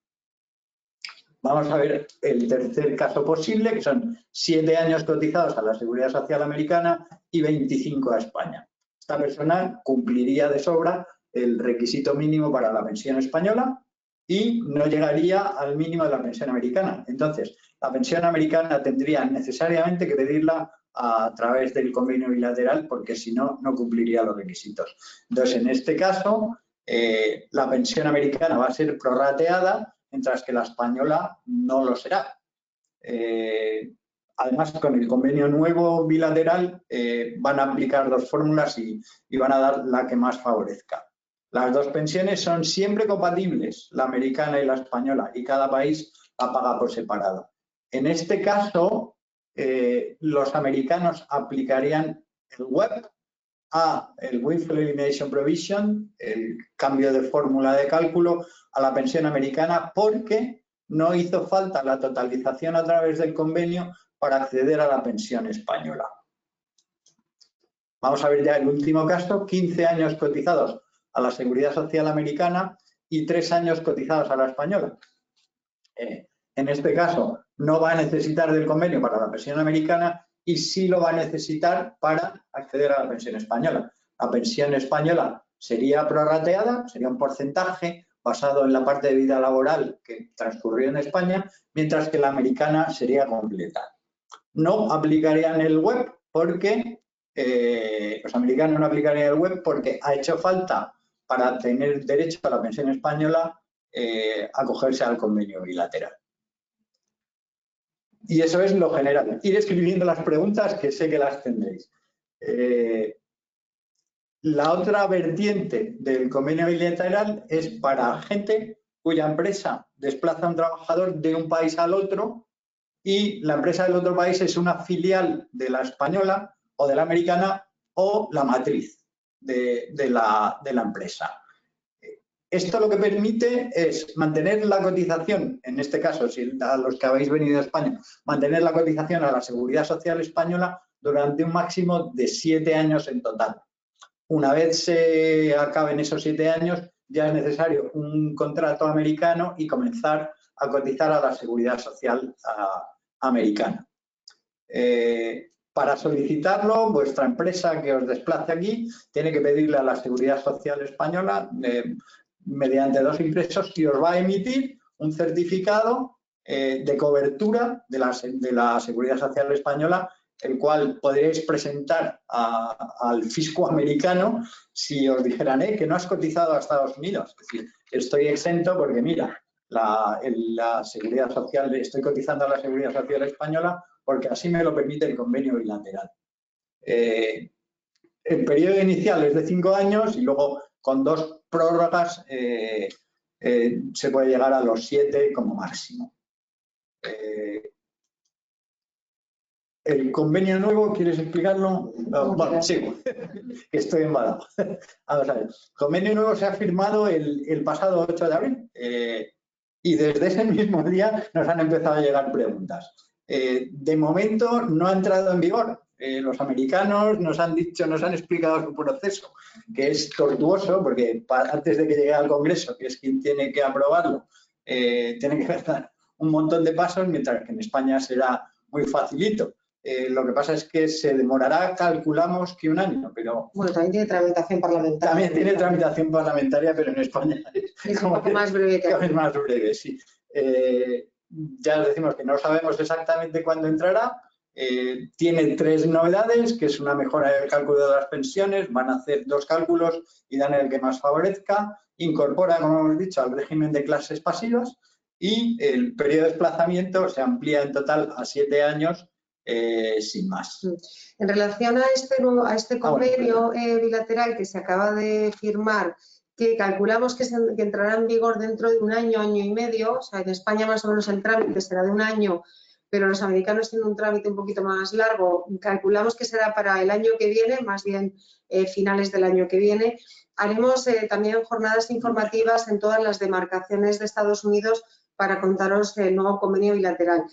Vamos a ver el tercer caso posible, que son 7 años cotizados a la Seguridad Social americana y 25 a España. Esta persona cumpliría de sobra el requisito mínimo para la pensión española y no llegaría al mínimo de la pensión americana. Entonces, la pensión americana tendría necesariamente que pedirla a través del convenio bilateral porque si no, no cumpliría los requisitos. Entonces, en este caso, la pensión americana va a ser prorrateada, mientras que la española no lo será. Además, con el convenio nuevo bilateral van a aplicar dos fórmulas y van a dar la que más favorezca. Las dos pensiones son siempre compatibles, la americana y la española, y cada país la paga por separado. En este caso, los americanos aplicarían el WEP a el Windfall Elimination Provision, el cambio de fórmula de cálculo, a la pensión americana, porque no hizo falta la totalización a través del convenio para acceder a la pensión española. Vamos a ver ya el último caso, 15 años cotizados a la Seguridad Social americana y 3 años cotizados a la española. En este caso, no va a necesitar del convenio para la pensión americana y sí lo va a necesitar para acceder a la pensión española. La pensión española sería prorrateada, sería un porcentaje basado en la parte de vida laboral que transcurrió en España, mientras que la americana sería completa. No aplicarían el WEP porque los americanos no aplicarían el WEP porque ha hecho falta para tener derecho a la pensión española acogerse al convenio bilateral. Y eso es lo general. Ir escribiendo las preguntas que sé que las tendréis. La otra vertiente del convenio bilateral es para gente cuya empresa desplaza a un trabajador de un país al otro y la empresa del otro país es una filial de la española o de la americana o la matriz de la empresa. Esto lo que permite es mantener la cotización, en este caso, si a los que habéis venido a España, mantener la cotización a la Seguridad Social española durante un máximo de 7 años en total. Una vez se acaben esos 7 años, ya es necesario un contrato americano y comenzar a cotizar a la Seguridad Social americana. Para solicitarlo, vuestra empresa que os desplace aquí tiene que pedirle a la Seguridad Social española mediante 2 impresos y os va a emitir un certificado de cobertura de la Seguridad Social española, el cual podréis presentar al fisco americano si os dijeran que no has cotizado a Estados Unidos. Es decir, estoy exento porque mira, la Seguridad Social, estoy cotizando a la Seguridad Social española porque así me lo permite el convenio bilateral. El periodo inicial es de 5 años y luego con 2 prórrogas se puede llegar a los 7 como máximo. El convenio nuevo, ¿quieres explicarlo? Bueno, sigo, que estoy embalado. Vamos a ver. El convenio nuevo se ha firmado el pasado 8 de abril y desde ese mismo día nos han empezado a llegar preguntas. De momento no ha entrado en vigor. Los americanos nos han explicado su proceso, que es tortuoso porque antes de que llegue al Congreso, que es quien tiene que aprobarlo, tiene que dar un montón de pasos, mientras que en España será muy facilito. Lo que pasa es que se demorará, calculamos que 1 año, pero... Bueno, también tiene tramitación parlamentaria. También tiene tramitación parlamentaria, pero en España es un poco más breve que aquí. Es más breve, sí. Ya os decimos que no sabemos exactamente cuándo entrará. Tiene 3 novedades, que es una mejora del cálculo de las pensiones, van a hacer 2 cálculos y dan el que más favorezca. Incorpora, como hemos dicho, al régimen de clases pasivas y el periodo de desplazamiento se amplía en total a 7 años. Sin más. En relación a este convenio bilateral que se acaba de firmar, que calculamos que entrará en vigor dentro de 1 año, año y medio, o sea, en España más o menos el trámite será de 1 año, pero los americanos tienen un trámite un poquito más largo, calculamos que será para el año que viene, más bien finales del año que viene. Haremos también jornadas informativas en todas las demarcaciones de Estados Unidos para contaros el nuevo convenio bilateral.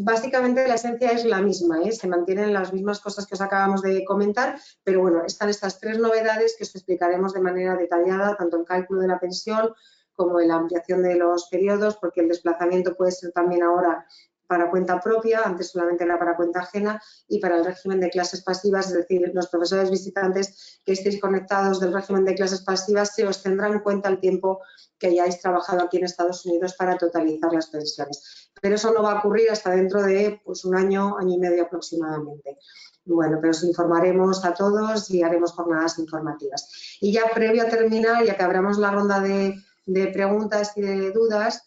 Básicamente la esencia es la misma, se mantienen las mismas cosas que os acabamos de comentar, pero bueno, están estas 3 novedades que os explicaremos de manera detallada, tanto el cálculo de la pensión como en la ampliación de los periodos, porque el desplazamiento puede ser también ahora para cuenta propia, antes solamente era para cuenta ajena, y para el régimen de clases pasivas, es decir, los profesores visitantes que estéis conectados del régimen de clases pasivas se os tendrá en cuenta el tiempo que hayáis trabajado aquí en Estados Unidos para totalizar las pensiones. Pero eso no va a ocurrir hasta dentro de 1 año, año y medio aproximadamente. Bueno, pero os informaremos a todos y haremos jornadas informativas. Y ya previo a terminar, ya que abramos la ronda de preguntas y de dudas,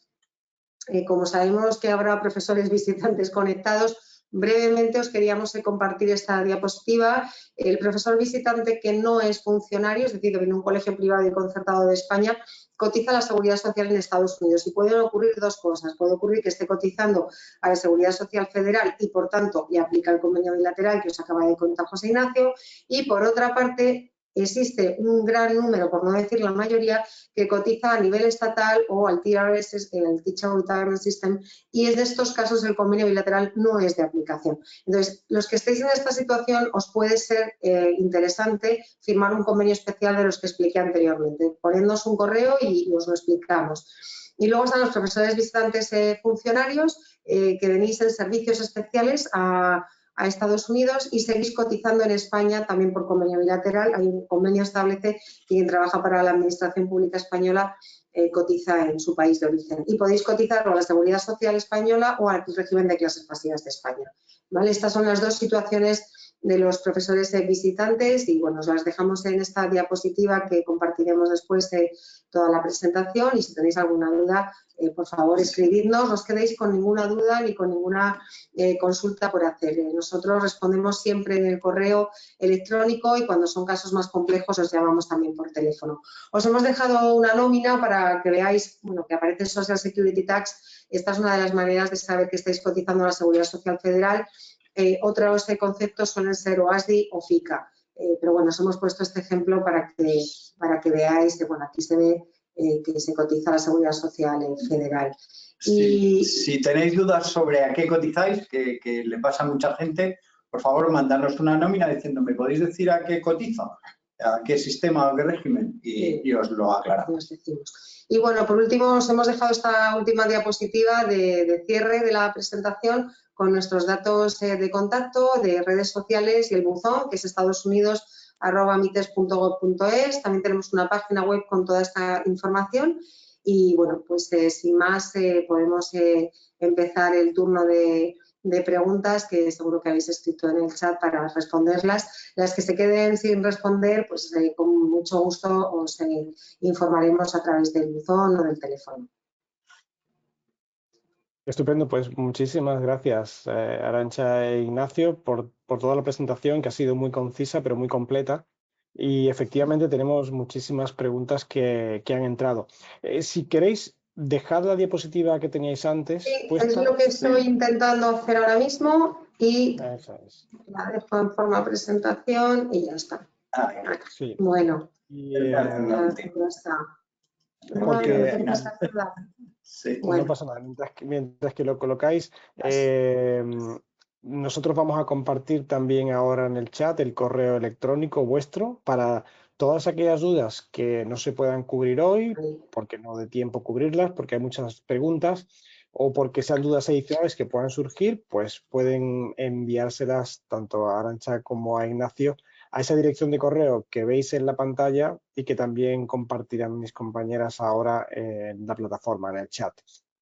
como sabemos que habrá profesores visitantes conectados, brevemente os queríamos compartir esta diapositiva. El profesor visitante que no es funcionario, es decir, que viene de un colegio privado y concertado de España, cotiza a la Seguridad Social en Estados Unidos y pueden ocurrir dos cosas. Puede ocurrir que esté cotizando a la Seguridad Social Federal y, por tanto, le aplica el convenio bilateral que os acaba de contar José Ignacio, y, por otra parte, existe un gran número, por no decir la mayoría, que cotiza a nivel estatal o al TRS, el Teacher Retirement System, y en estos casos el convenio bilateral no es de aplicación. Entonces, los que estéis en esta situación, os puede ser interesante firmar un convenio especial de los que expliqué anteriormente. Ponednos un correo y os lo explicamos. Y luego están los profesores visitantes funcionarios que venís en servicios especiales a Estados Unidos y seguís cotizando en España también por convenio bilateral. Hay un convenio establece que quien trabaja para la Administración Pública Española cotiza en su país de origen. Y podéis cotizar o a la Seguridad Social Española o al régimen de clases pasivas de España. ¿Vale? Estas son las dos situaciones de los profesores visitantes y bueno, os las dejamos en esta diapositiva que compartiremos después de toda la presentación y si tenéis alguna duda, por favor escribidnos, no os quedéis con ninguna duda ni con ninguna consulta por hacer. Nosotros respondemos siempre en el correo electrónico y cuando son casos más complejos os llamamos también por teléfono. Os hemos dejado una nómina para que veáis, bueno, que aparece Social Security Tax. Esta es una de las maneras de saber que estáis cotizando a la Seguridad Social Federal. Otros conceptos suelen ser OASDI o FICA, pero bueno, os hemos puesto este ejemplo para que veáis, bueno, aquí se ve que se cotiza a la Seguridad Social Federal. Si tenéis dudas sobre a qué cotizáis, que le pasa a mucha gente, por favor, mandadnos una nómina diciendo, ¿me podéis decir a qué cotiza? ¿A qué sistema o qué régimen? Y os lo aclaramos. Y bueno, por último, os hemos dejado esta última diapositiva de cierre de la presentación con nuestros datos de contacto, de redes sociales y el buzón, que es estadosunidos@mites.gov.es. También tenemos una página web con toda esta información. Y bueno, pues sin más podemos empezar el turno de preguntas que seguro que habéis escrito en el chat para responderlas. Las que se queden sin responder, pues con mucho gusto os informaremos a través del buzón o del teléfono. Estupendo, pues muchísimas gracias Arantxa e Ignacio por toda la presentación que ha sido muy concisa pero muy completa y efectivamente tenemos muchísimas preguntas que han entrado. Si queréis, dejad la diapositiva que teníais antes. Sí, puesta. Es lo que estoy intentando hacer ahora mismo y Eso es. la dejo en forma presentación y ya está. Sí. Bueno, ya está. Porque sí. No pasa nada, mientras que lo colocáis, nosotros vamos a compartir también ahora en el chat el correo electrónico vuestro para todas aquellas dudas que no se puedan cubrir hoy, porque no dé tiempo cubrirlas, porque hay muchas preguntas, o porque sean dudas adicionales que puedan surgir, pues pueden enviárselas tanto a Arantxa como a Ignacio a esa dirección de correo que veis en la pantalla y que también compartirán mis compañeras ahora en la plataforma, en el chat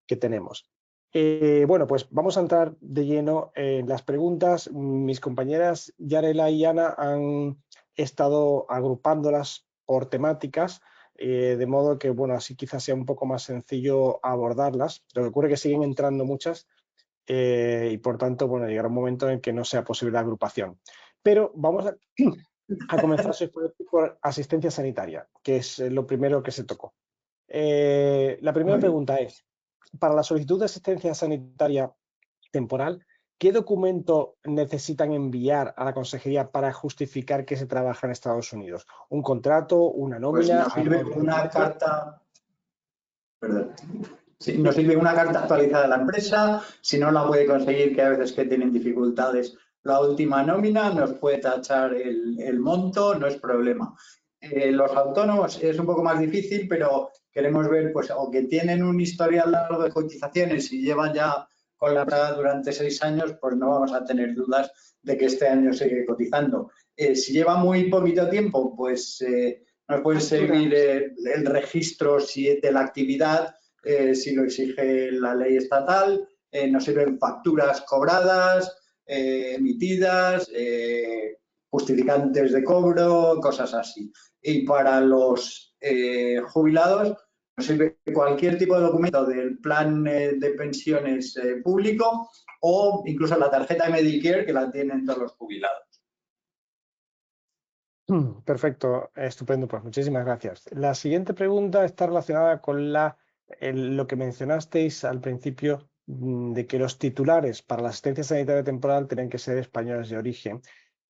que tenemos. Bueno, pues vamos a entrar de lleno en las preguntas. Mis compañeras Yarela y Ana han estado agrupándolas por temáticas, de modo que, bueno, así quizás sea un poco más sencillo abordarlas. Lo que ocurre es que siguen entrando muchas y, por tanto, bueno, llegará un momento en que no sea posible la agrupación. Pero vamos a comenzar por asistencia sanitaria, que es lo primero que se tocó. La primera pregunta es, para la solicitud de asistencia sanitaria temporal, ¿qué documento necesitan enviar a la consejería para justificar que se trabaja en Estados Unidos? ¿Un contrato, una nómina? Pues nos sirve una carta... Perdón. Sí, nos sirve una carta actualizada de la empresa, si no la puede conseguir, que a veces que tienen dificultades, la última nómina, nos puede tachar el monto, no es problema. Los autónomos es un poco más difícil, pero queremos ver, pues, o que tienen un historial largo de cotizaciones y llevan ya con la paga durante 6 años, pues no vamos a tener dudas de que este año sigue cotizando. Si lleva muy poquito tiempo, pues nos puede servir el registro de la actividad, si lo exige la ley estatal, nos sirven facturas cobradas, emitidas, justificantes de cobro, cosas así. Y para los jubilados sirve cualquier tipo de documento del plan de pensiones público o incluso la tarjeta de Medicare que la tienen todos los jubilados. Perfecto, estupendo, pues muchísimas gracias. La siguiente pregunta está relacionada con lo que mencionasteis al principio de que los titulares para la asistencia sanitaria temporal tienen que ser españoles de origen.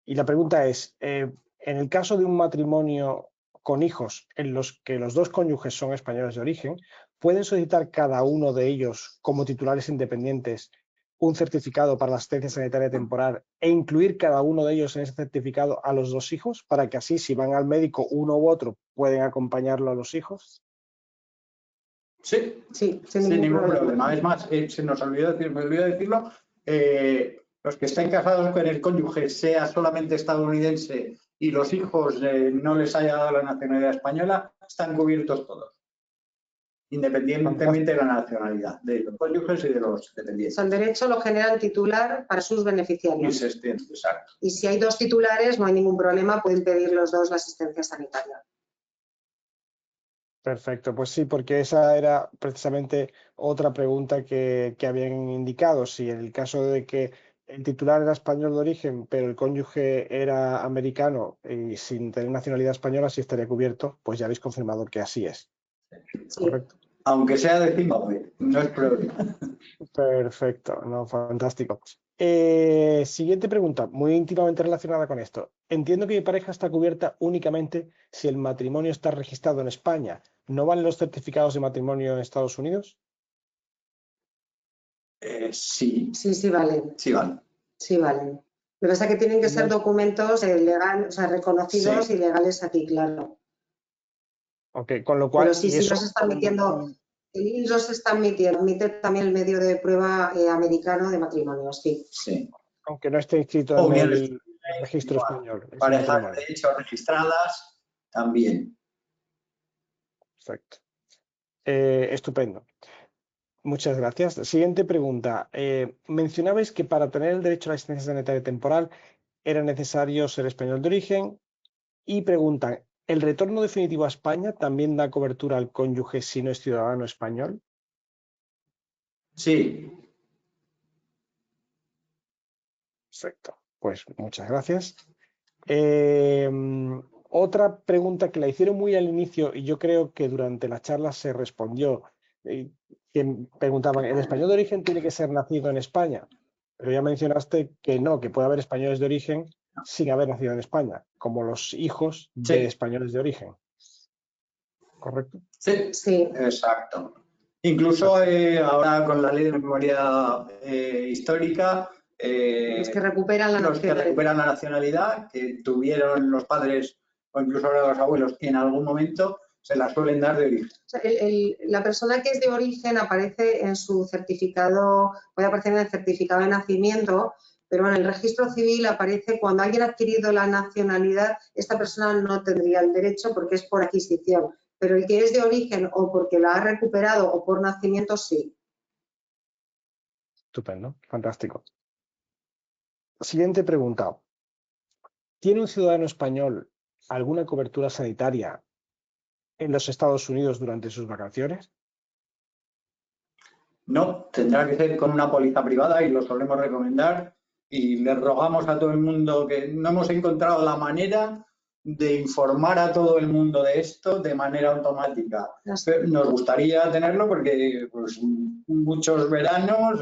Y la pregunta es, en el caso de un matrimonio con hijos en los que los dos cónyuges son españoles de origen, ¿pueden solicitar cada uno de ellos como titulares independientes un certificado para la asistencia sanitaria temporal e incluir cada uno de ellos en ese certificado a los dos hijos para que así, si van al médico uno u otro, pueden acompañarlo a los hijos? Sí, Sí, sin ningún problema. Es más, se nos olvidó decirlo, los que estén casados con el cónyuge sea solamente estadounidense y los hijos no les haya dado la nacionalidad española, están cubiertos todos, independientemente de la nacionalidad, de los cónyuges y de los dependientes. El derecho lo genera el titular para sus beneficiarios. Y se extiende, exacto. Y si hay dos titulares, no hay ningún problema, pueden pedir los dos la asistencia sanitaria. Perfecto, pues sí, porque esa era precisamente otra pregunta que habían indicado. Si en el caso de que el titular era español de origen, pero el cónyuge era americano y sin tener nacionalidad española, sí estaría cubierto, pues ya habéis confirmado que así es. Sí. Correcto. Aunque sea de Zimbabue, no es problema. Perfecto, no, fantástico. Siguiente pregunta, muy íntimamente relacionada con esto. Entiendo que mi pareja está cubierta únicamente si el matrimonio está registrado en España. ¿No valen los certificados de matrimonio en Estados Unidos? Sí. Sí, valen. Sí, vale. Sí, valen. Lo que pasa es que tienen que ser documentos legales, o sea, reconocidos Sí. y legales aquí, claro. Ok, con lo cual... Pero sí, los están metiendo... El INS los está admitiendo, admite también el medio de prueba americano de matrimonio, sí. Sí. Aunque no esté inscrito en el registro español. Parejas de hecho registradas también. Perfecto. Estupendo. Muchas gracias. Siguiente pregunta. Mencionabais que para tener el derecho a la asistencia sanitaria temporal era necesario ser español de origen y preguntan, ¿el retorno definitivo a España también da cobertura al cónyuge si no es ciudadano español? Sí. Perfecto. Pues muchas gracias. Otra pregunta que la hicieron muy al inicio y yo creo que durante la charla se respondió, que preguntaban, ¿el español de origen tiene que ser nacido en España? Pero ya mencionaste que no, que puede haber españoles de origen sin haber nacido en España, como los hijos de españoles de origen. ¿Correcto? Sí, sí. Exacto. Incluso ahora con la ley de memoria histórica, los que recuperan la nacionalidad, que tuvieron los padres o incluso ahora los abuelos en algún momento, se la suelen dar de origen. O sea, la persona que es de origen aparece en su certificado, puede aparecer en el certificado de nacimiento, pero en el registro civil aparece cuando alguien ha adquirido la nacionalidad, esta persona no tendría el derecho porque es por adquisición, pero el que es de origen o porque la ha recuperado o por nacimiento, sí. Estupendo, fantástico. Siguiente pregunta. ¿Tiene un ciudadano español alguna cobertura sanitaria en los Estados Unidos durante sus vacaciones? No, tendrá que ser con una póliza privada y lo solemos recomendar y le rogamos a todo el mundo que no hemos encontrado la manera de informar a todo el mundo de esto de manera automática. Nos gustaría tenerlo porque pues, muchos veranos,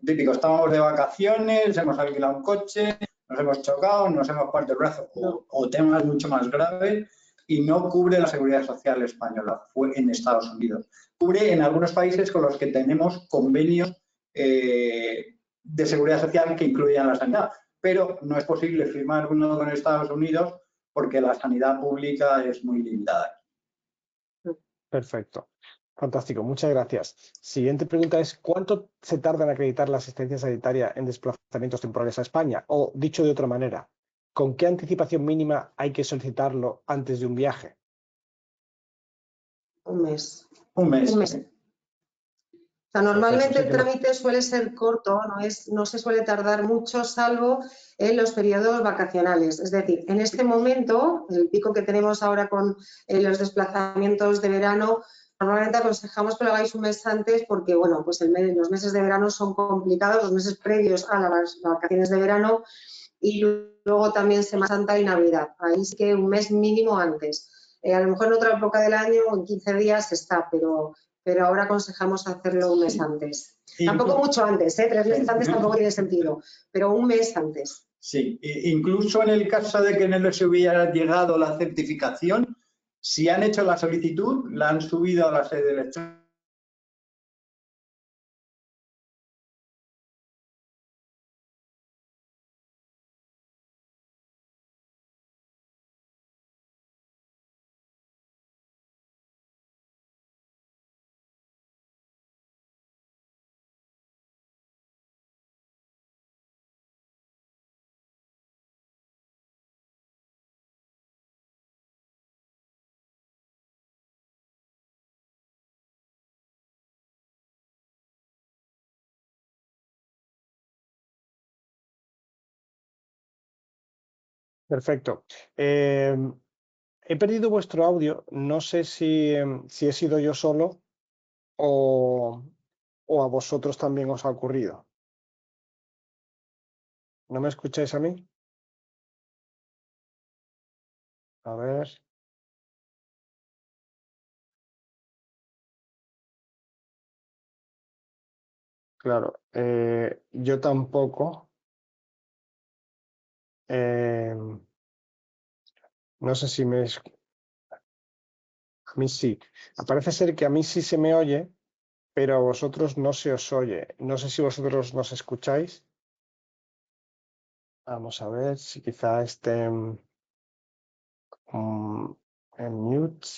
típico, estábamos de vacaciones, hemos alquilado un coche, nos hemos chocado, nos hemos partido el brazo o temas mucho más graves y no cubre la seguridad social española, fue en Estados Unidos. Cubre en algunos países con los que tenemos convenios de seguridad social que incluyan la sanidad, pero no es posible firmar uno con Estados Unidos porque la sanidad pública es muy limitada. Perfecto. Fantástico, muchas gracias. Siguiente pregunta es, ¿cuánto se tarda en acreditar la asistencia sanitaria en desplazamientos temporales a España? O, dicho de otra manera, ¿con qué anticipación mínima hay que solicitarlo antes de un viaje? Un mes. Un mes. O sea, normalmente el trámite suele ser corto, no se suele tardar mucho, salvo en los periodos vacacionales. Es decir, en este momento, el pico que tenemos ahora con los desplazamientos de verano, normalmente aconsejamos que lo hagáis un mes antes porque, bueno, pues los meses de verano son complicados, los meses previos a las vacaciones de verano y luego también Semana Santa y Navidad. Ahí sí que un mes mínimo antes. A lo mejor en otra época del año o en 15 días está, pero ahora aconsejamos hacerlo un mes antes. Tampoco mucho antes, 3 meses antes tampoco tiene sentido, pero un mes antes. Sí, incluso en el caso de que no les hubiera llegado la certificación, si han hecho la solicitud, la han subido a la sede electrónica. Perfecto. He perdido vuestro audio. No sé si he sido yo solo o a vosotros también os ha ocurrido. ¿No me escucháis a mí? A ver. Claro, yo tampoco. No sé si me... A mí sí. Parece ser que a mí sí se me oye, pero a vosotros no se os oye. No sé si vosotros nos escucháis. Vamos a ver si quizá esté en mute.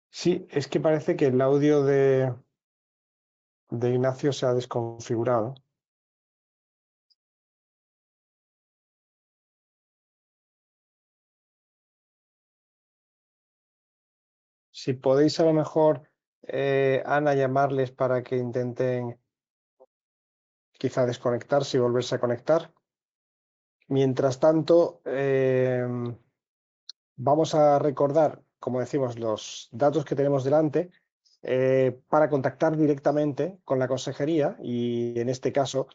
Sí, es que parece que el audio de Ignacio se ha desconfigurado. Si podéis a lo mejor, Ana, llamarles para que intenten quizá desconectarse y volverse a conectar. Mientras tanto, vamos a recordar, como decimos, los datos que tenemos delante para contactar directamente con la consejería y, en este caso,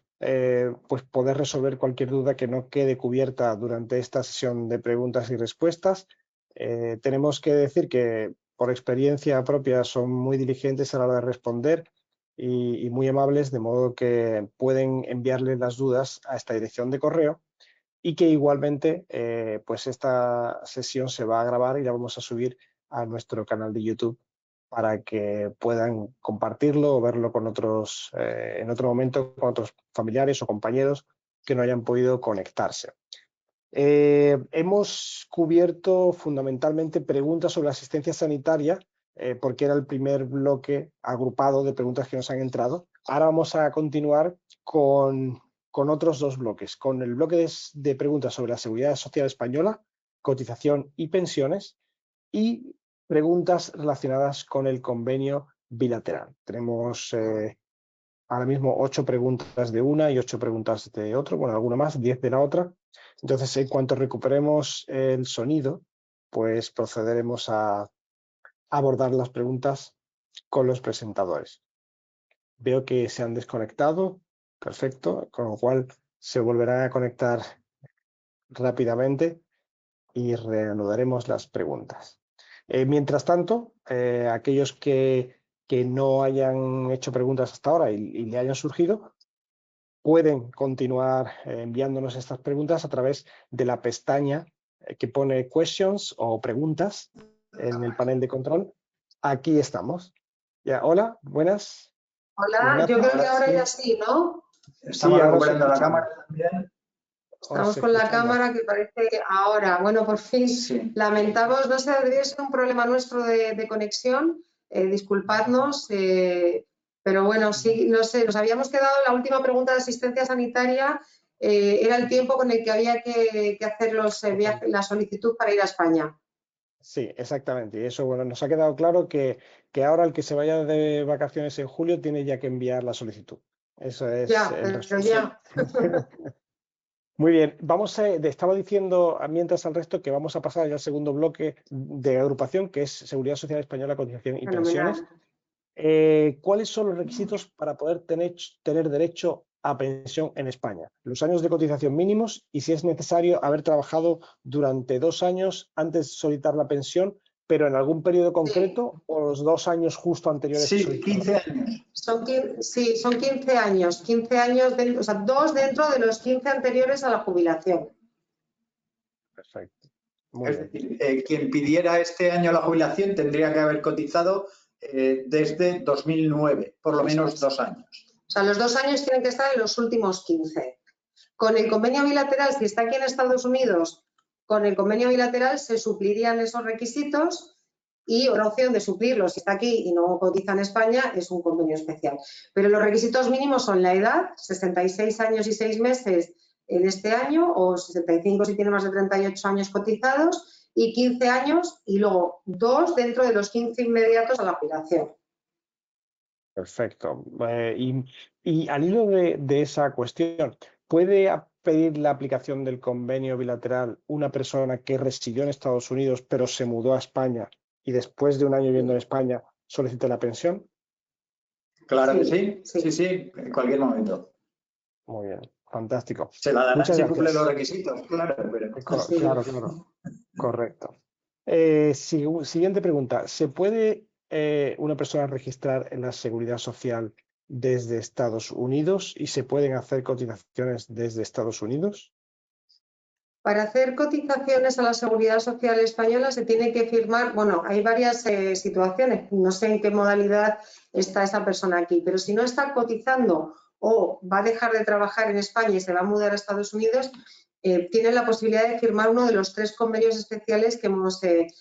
pues poder resolver cualquier duda que no quede cubierta durante esta sesión de preguntas y respuestas. Tenemos que decir que, por experiencia propia, son muy diligentes a la hora de responder y muy amables, de modo que pueden enviarles las dudas a esta dirección de correo. Y que igualmente, pues esta sesión se va a grabar y la vamos a subir a nuestro canal de YouTube para que puedan compartirlo o verlo con otros, en otro momento, con otros familiares o compañeros que no hayan podido conectarse. Hemos cubierto fundamentalmente preguntas sobre asistencia sanitaria, porque era el primer bloque agrupado de preguntas que nos han entrado. Ahora vamos a continuar con otros dos bloques, con el bloque de preguntas sobre la Seguridad Social Española, cotización y pensiones, y preguntas relacionadas con el convenio bilateral. Tenemos ahora mismo 8 preguntas de una y 8 preguntas de otro, bueno, alguna más, 10 de la otra. Entonces, en cuanto recuperemos el sonido, pues procederemos a abordar las preguntas con los presentadores. Veo que se han desconectado, perfecto, con lo cual se volverán a conectar rápidamente y reanudaremos las preguntas. Mientras tanto, aquellos que no hayan hecho preguntas hasta ahora y le hayan surgido, pueden continuar enviándonos estas preguntas a través de la pestaña que pone questions o preguntas en el panel de control. Aquí estamos. Ya, hola, buenas. Hola, Ignacio. yo creo que ahora ya sí, ¿no? Estamos recuperando la cámara también. Estamos con la cámara que parece que ahora, bueno, por fin, Sí. lamentamos, no sé, debería ser un problema nuestro de conexión, disculpadnos, pero bueno, sí, no sé, nos habíamos quedado en la última pregunta de asistencia sanitaria, era el tiempo con el que había que hacer la solicitud para ir a España. Sí, exactamente. Y eso, bueno, nos ha quedado claro que ahora el que se vaya de vacaciones en julio tiene ya que enviar la solicitud. Eso es Ya, el pero resumen. ya. Muy bien, estaba diciendo mientras al resto que vamos a pasar ya al segundo bloque de agrupación, que es Seguridad Social Española, Cotización y Pensiones. Fenomenal. ¿Cuáles son los requisitos para poder tener derecho a pensión en España? Los años de cotización mínimos y si es necesario haber trabajado durante 2 años antes de solicitar la pensión, pero en algún periodo concreto o los 2 años justo anteriores a Sí, solicitar. 15 años. Son 15 años. 15 años, o sea, 2 dentro de los 15 anteriores a la jubilación. Perfecto. Muy Es bien. decir, quien pidiera este año la jubilación tendría que haber cotizado desde 2009, por lo menos 2 años. O sea, los 2 años tienen que estar en los últimos 15. Con el convenio bilateral, si está aquí en Estados Unidos, con el convenio bilateral se suplirían esos requisitos y otra opción de suplirlos si está aquí y no cotiza en España es un convenio especial. Pero los requisitos mínimos son la edad, 66 años y 6 meses en este año o 65 si tiene más de 38 años cotizados y 15 años y luego 2 dentro de los 15 inmediatos a la jubilación. Perfecto. Y al hilo de esa cuestión, ¿puede pedir la aplicación del convenio bilateral una persona que residió en Estados Unidos pero se mudó a España y después de un año viviendo en España solicite la pensión? Claro que sí, sí, en cualquier momento. Muy bien, fantástico. Se la darán Muchas si gracias. cumple los requisitos, claro. Pero... Claro. Correcto. Siguiente pregunta. ¿Se puede una persona registrar en la Seguridad Social desde Estados Unidos y se pueden hacer cotizaciones desde Estados Unidos? Para hacer cotizaciones a la Seguridad Social Española se tiene que firmar, bueno, hay varias situaciones, no sé en qué modalidad está esa persona aquí, pero si no está cotizando o va a dejar de trabajar en España y se va a mudar a Estados Unidos, tiene la posibilidad de firmar uno de los 3 convenios especiales que hemos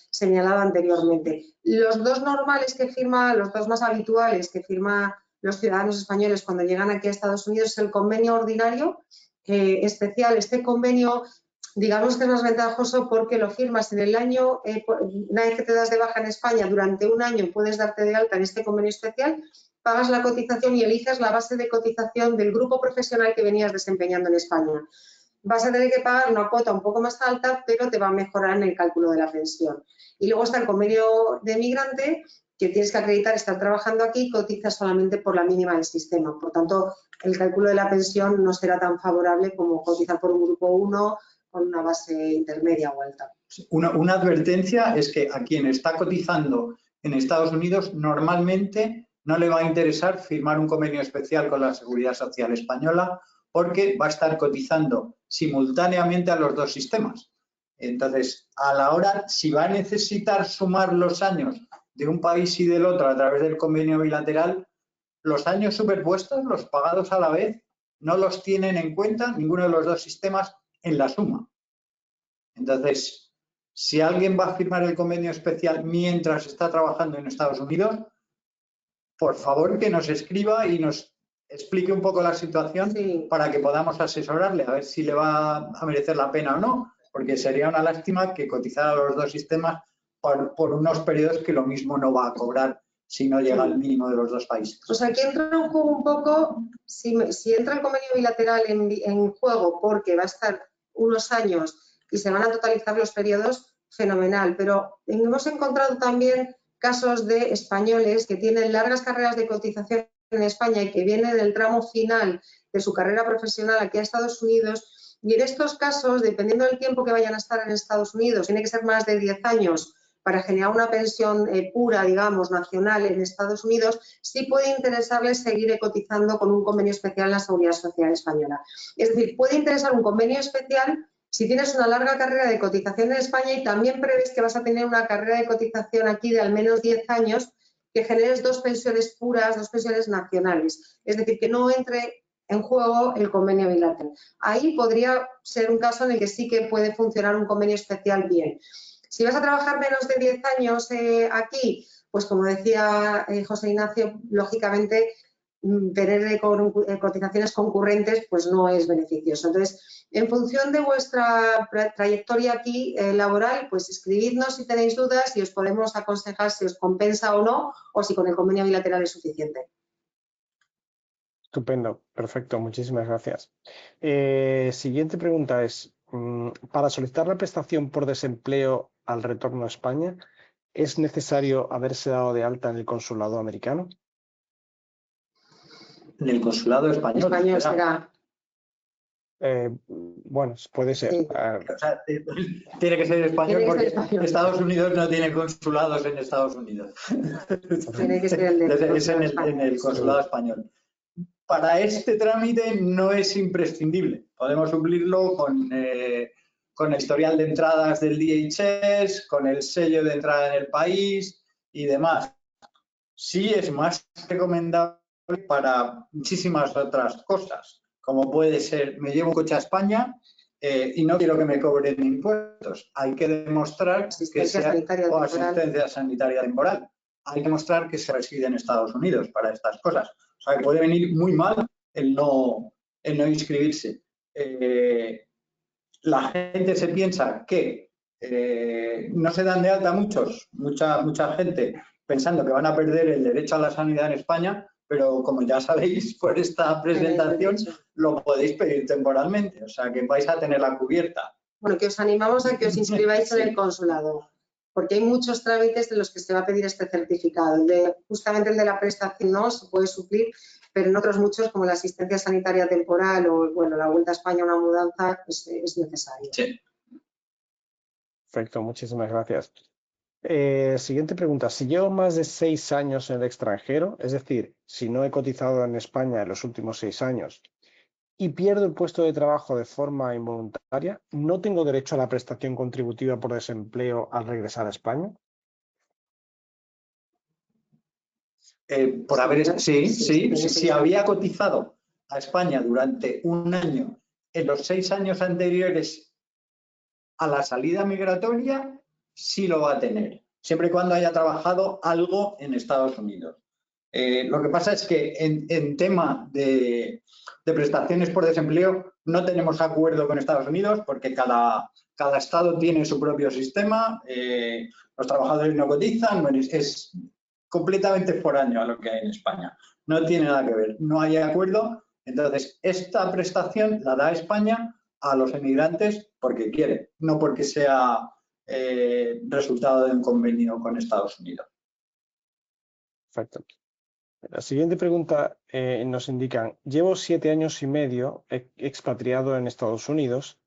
señalado anteriormente. Los 2 normales que firma, los 2 más habituales que firma los ciudadanos españoles cuando llegan aquí a Estados Unidos es el convenio ordinario especial. Este convenio digamos que es más ventajoso porque lo firmas en el año, una vez que te das de baja en España, durante un año puedes darte de alta en este convenio especial, pagas la cotización y eliges la base de cotización del grupo profesional que venías desempeñando en España. Vas a tener que pagar una cuota un poco más alta, pero te va a mejorar en el cálculo de la pensión. Y luego está el convenio de migrante, que tienes que acreditar estar trabajando aquí y cotizas solamente por la mínima del sistema. Por tanto, el cálculo de la pensión no será tan favorable como cotizar por un grupo 1 con una base intermedia o alta. Una advertencia es que a quien está cotizando en Estados Unidos normalmente no le va a interesar firmar un convenio especial con la Seguridad Social Española porque va a estar cotizando simultáneamente a los 2 sistemas. Entonces, a la hora, si va a necesitar sumar los años de un país y del otro a través del convenio bilateral, los años superpuestos, los pagados a la vez, no los tienen en cuenta ninguno de los 2 sistemas en la suma. Entonces, si alguien va a firmar el convenio especial mientras está trabajando en Estados Unidos, por favor que nos escriba y nos explique un poco la situación para que podamos asesorarle a ver si le va a merecer la pena o no, porque sería una lástima que cotizara los 2 sistemas por unos periodos que lo mismo no va a cobrar si no llega al mínimo de los 2 países. Pues aquí entra en juego un poco, si entra el convenio bilateral en juego porque va a estar unos años y se van a totalizar los periodos, fenomenal. Pero hemos encontrado también casos de españoles que tienen largas carreras de cotización en España y que vienen del tramo final de su carrera profesional aquí a Estados Unidos. Y en estos casos, dependiendo del tiempo que vayan a estar en Estados Unidos, tiene que ser más de 10 años para generar una pensión pura, digamos, nacional en Estados Unidos, sí puede interesarles seguir cotizando con un convenio especial en la Seguridad Social Española. Es decir, puede interesar un convenio especial si tienes una larga carrera de cotización en España y también prevés que vas a tener una carrera de cotización aquí de al menos 10 años, que generes 2 pensiones puras, 2 pensiones nacionales. Es decir, que no entre en juego el convenio bilateral. Ahí podría ser un caso en el que sí que puede funcionar un convenio especial bien. Si vas a trabajar menos de 10 años aquí, pues como decía José Ignacio, lógicamente tener cotizaciones concurrentes pues no es beneficioso. Entonces, en función de vuestra trayectoria aquí laboral, pues escribidnos si tenéis dudas y os podemos aconsejar si os compensa o no, o si con el convenio bilateral es suficiente. Estupendo, perfecto, muchísimas gracias. Siguiente pregunta es, para solicitar la prestación por desempleo al retorno a España, ¿es necesario haberse dado de alta en el consulado americano? En el consulado español. Español será. Bueno, puede ser. Sí. O sea, tiene que ser español porque Estados Unidos no tiene consulados en Estados Unidos. Tiene que ser el de es en el consulado español. Para este trámite no es imprescindible. Podemos suplirlo con el historial de entradas del DHS, con el sello de entrada en el país y demás. Sí es más recomendable para muchísimas otras cosas, como puede ser, me llevo un coche a España y no quiero que me cobren impuestos. Hay que demostrar que sea asistencia sanitaria temporal. Hay que demostrar que se reside en Estados Unidos para estas cosas. O sea, que puede venir muy mal el no inscribirse. La gente se piensa que no se dan de alta mucha gente pensando que van a perder el derecho a la sanidad en España, pero como ya sabéis por esta presentación, lo podéis pedir temporalmente, o sea que vais a tener la cubierta. Bueno, que os animamos a que os inscribáis en el consulado, porque hay muchos trámites de los que se va a pedir este certificado. Justamente el de la prestación no se puede suplir, pero en otros muchos, como la asistencia sanitaria temporal o bueno, la vuelta a España, una mudanza, es necesario. Sí. Perfecto, muchísimas gracias. Siguiente pregunta. Si llevo más de 6 años en el extranjero, es decir, si no he cotizado en España en los últimos 6 años y pierdo el puesto de trabajo de forma involuntaria, ¿no tengo derecho a la prestación contributiva por desempleo al regresar a España? Si había cotizado a España durante un año en los 6 años anteriores a la salida migratoria, sí lo va a tener, siempre y cuando haya trabajado algo en Estados Unidos. Lo que pasa es que en tema de prestaciones por desempleo no tenemos acuerdo con Estados Unidos porque cada estado tiene su propio sistema, los trabajadores no cotizan, es completamente foráneo a lo que hay en España. No tiene nada que ver, no hay acuerdo. Entonces, esta prestación la da España a los emigrantes porque quiere, no porque sea resultado de un convenio con Estados Unidos. Perfecto. La siguiente pregunta nos indican, llevo 7 años y medio expatriado en Estados Unidos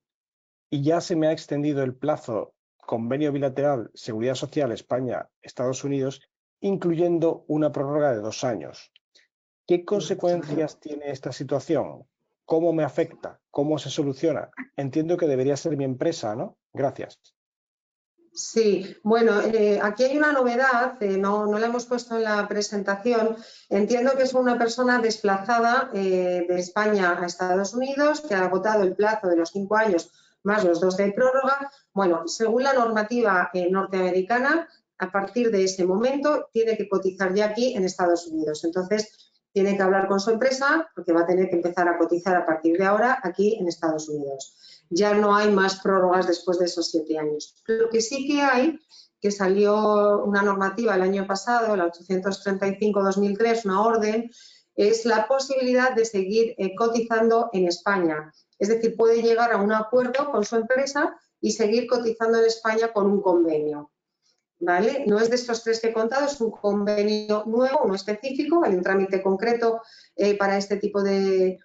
y ya se me ha extendido el plazo convenio bilateral Seguridad Social España-Estados Unidos, incluyendo una prórroga de 2 años. ¿Qué consecuencias tiene esta situación? ¿Cómo me afecta? ¿Cómo se soluciona? Entiendo que debería ser mi empresa, ¿no? Gracias. Sí, bueno, aquí hay una novedad, no la hemos puesto en la presentación. Entiendo que es una persona desplazada de España a Estados Unidos que ha agotado el plazo de los 5 años más los 2 de prórroga. Bueno, según la normativa norteamericana, a partir de ese momento tiene que cotizar ya aquí en Estados Unidos. Entonces, tiene que hablar con su empresa porque va a tener que empezar a cotizar a partir de ahora aquí en Estados Unidos. Ya no hay más prórrogas después de esos 7 años. Lo que sí que hay, que salió una normativa el año pasado, la 835-2003, una orden, es la posibilidad de seguir cotizando en España. Es decir, puede llegar a un acuerdo con su empresa y seguir cotizando en España con un convenio. ¿Vale? No es de estos 3 que he contado, es un convenio nuevo, uno específico, hay un trámite concreto para este tipo de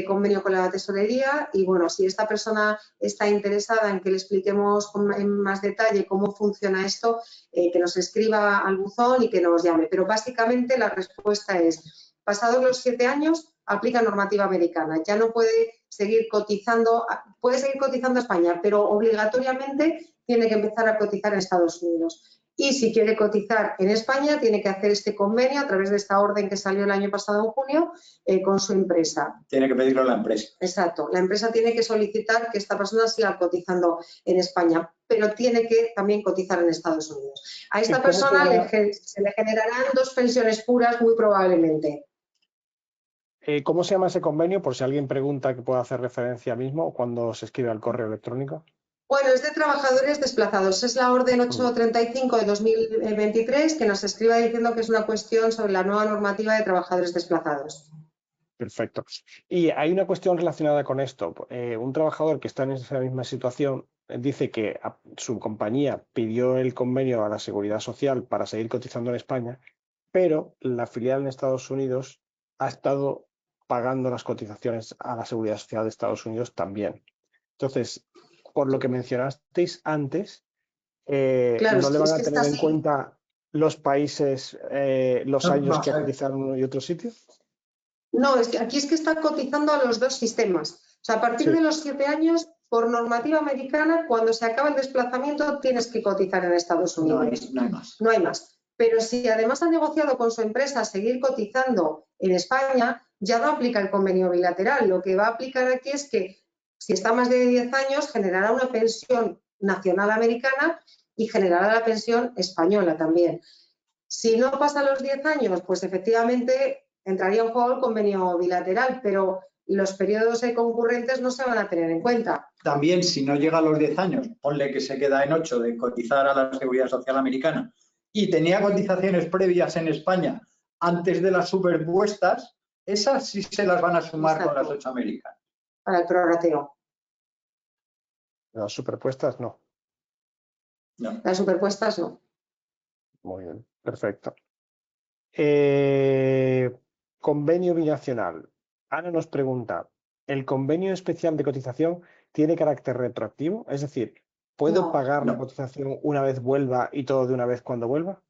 convenio con la tesorería y bueno, si esta persona está interesada en que le expliquemos en más detalle cómo funciona esto, que nos escriba al buzón y que nos llame. Pero básicamente la respuesta es, pasados los 7 años, aplica normativa americana. Ya no puede seguir cotizando a España, pero obligatoriamente tiene que empezar a cotizar en Estados Unidos. Y si quiere cotizar en España, tiene que hacer este convenio a través de esta orden que salió el año pasado en junio con su empresa. Tiene que pedirlo la empresa. Exacto. La empresa tiene que solicitar que esta persona siga cotizando en España, pero tiene que también cotizar en Estados Unidos. A esta persona se le generarán 2 pensiones puras muy probablemente. ¿Cómo se llama ese convenio? Por si alguien pregunta que pueda hacer referencia mismo cuando se escribe al correo electrónico. Bueno, es de trabajadores desplazados. Es la orden 835 de 2023 que nos escriba diciendo que es una cuestión sobre la nueva normativa de trabajadores desplazados. Perfecto. Y hay una cuestión relacionada con esto. Un trabajador que está en esa misma situación dice que su compañía pidió el convenio a la Seguridad Social para seguir cotizando en España, pero la filial en Estados Unidos ha estado pagando las cotizaciones a la Seguridad Social de Estados Unidos también. Entonces, por lo que mencionasteis antes, Claro, no le van es a que está tener en así. cuenta los países, los años Vamos que a ver. cotizaron en uno y otro sitio. No, es que aquí es que está cotizando a los dos sistemas. O sea, a partir Sí, de los 7 años, por normativa americana, cuando se acaba el desplazamiento, tienes que cotizar en Estados No hay, Unidos. no hay más. No hay más. Pero si además ha negociado con su empresa seguir cotizando en España, ya no aplica el convenio bilateral. Lo que va a aplicar aquí es que si está más de 10 años, generará una pensión nacional americana y generará la pensión española también. Si no pasa los 10 años, pues efectivamente entraría en juego el convenio bilateral, pero los periodos concurrentes no se van a tener en cuenta. También, si no llega a los 10 años, ponle que se queda en 8 de cotizar a la Seguridad Social Americana y tenía cotizaciones previas en España antes de las superpuestas, esas sí se las van a sumar con las 8 americanas. Para el prorrateo. las superpuestas no. No. Las superpuestas no. Muy bien, perfecto. Convenio binacional. Ana nos pregunta, ¿el convenio especial de cotización tiene carácter retroactivo? Es decir, ¿puedo No, pagar la No, cotización una vez vuelva y todo de una vez cuando vuelva?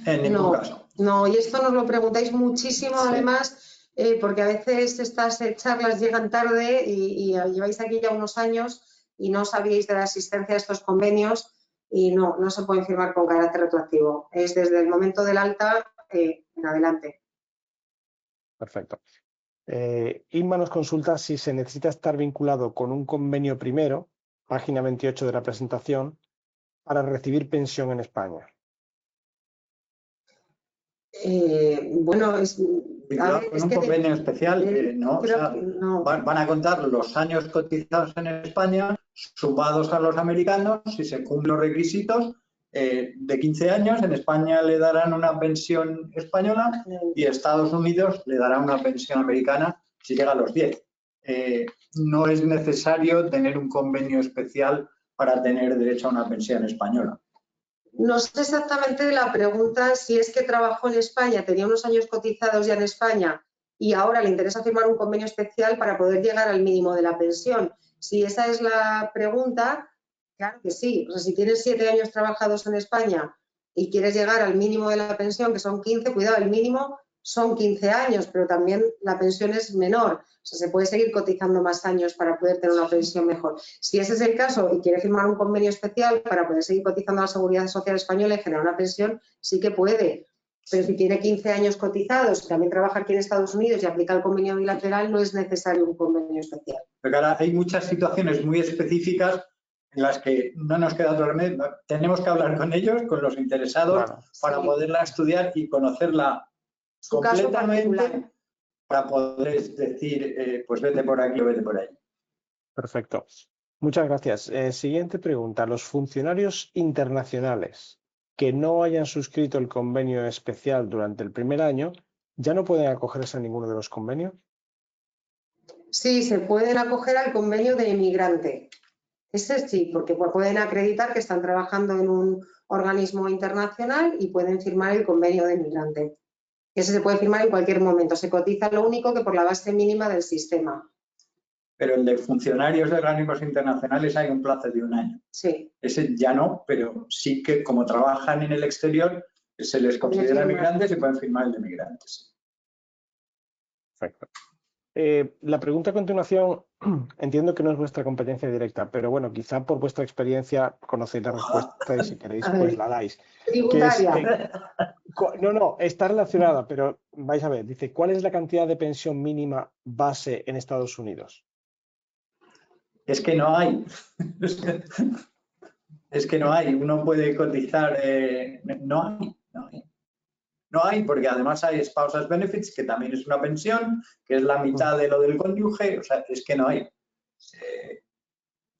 en ningún no, caso. no. Y esto nos lo preguntáis muchísimo, Sí. además, porque a veces estas charlas llegan tarde y lleváis aquí ya unos años y no sabíais de la existencia de estos convenios y no se pueden firmar con carácter retroactivo. Es desde el momento del alta en adelante. Perfecto. Inma nos consulta si se necesita estar vinculado con un convenio primero, página 28 de la presentación, para recibir pensión en España. Bueno, Vinculado con un convenio especial, no, o creo sea, que no. van a contar los años cotizados en España sumados a los americanos, si se cumplen los requisitos, de 15 años, en España le darán una pensión española y Estados Unidos le dará una pensión americana si llega a los 10. No es necesario tener un convenio especial para tener derecho a una pensión española. No sé exactamente la pregunta si es que trabajó en España, tenía unos años cotizados ya en España y ahora le interesa firmar un convenio especial para poder llegar al mínimo de la pensión. Si esa es la pregunta, claro que sí. O sea, si tienes 7 años trabajados en España y quieres llegar al mínimo de la pensión, que son 15, cuidado, el mínimo son 15 años, pero también la pensión es menor. O sea, se puede seguir cotizando más años para poder tener una pensión mejor. Si ese es el caso y quiere firmar un convenio especial para poder seguir cotizando a la Seguridad Social Española y generar una pensión, sí que puede. Pero si tiene 15 años cotizados y también trabaja aquí en Estados Unidos y aplica el convenio bilateral, no es necesario un convenio especial. Pero ahora hay muchas situaciones muy específicas en las que no nos queda otro remedio. Tenemos que hablar con ellos, con los interesados, Claro. para poderla estudiar y conocerla Su caso completamente particular. para poder decir, pues vete por aquí o vete por ahí. Perfecto. Muchas gracias. Siguiente pregunta. ¿Los funcionarios internacionales que no hayan suscrito el convenio especial durante el primer año ya no pueden acogerse a ninguno de los convenios? Sí, se pueden acoger al convenio de emigrante. Ese sí, porque pueden acreditar que están trabajando en un organismo internacional y pueden firmar el convenio de emigrante. Ese se puede firmar en cualquier momento. Se cotiza lo único que por la base mínima del sistema. Pero el de funcionarios de organismos internacionales hay un plazo de 1 año. Sí. Ese ya no, pero sí que como trabajan en el exterior, se les considera migrantes y pueden firmar el de migrantes. Perfecto. La pregunta a continuación, entiendo que no es vuestra competencia directa, pero bueno, quizá por vuestra experiencia conocéis la respuesta y si queréis, pues la dais. Tributaria. No, está relacionada, pero vais a ver, dice, ¿cuál es la cantidad de pensión mínima base en Estados Unidos? Es que no hay. Es que no hay. Uno puede cotizar. No hay, porque además hay spousal benefits, que también es una pensión, que es la mitad de lo del cónyuge. O sea, es que no hay.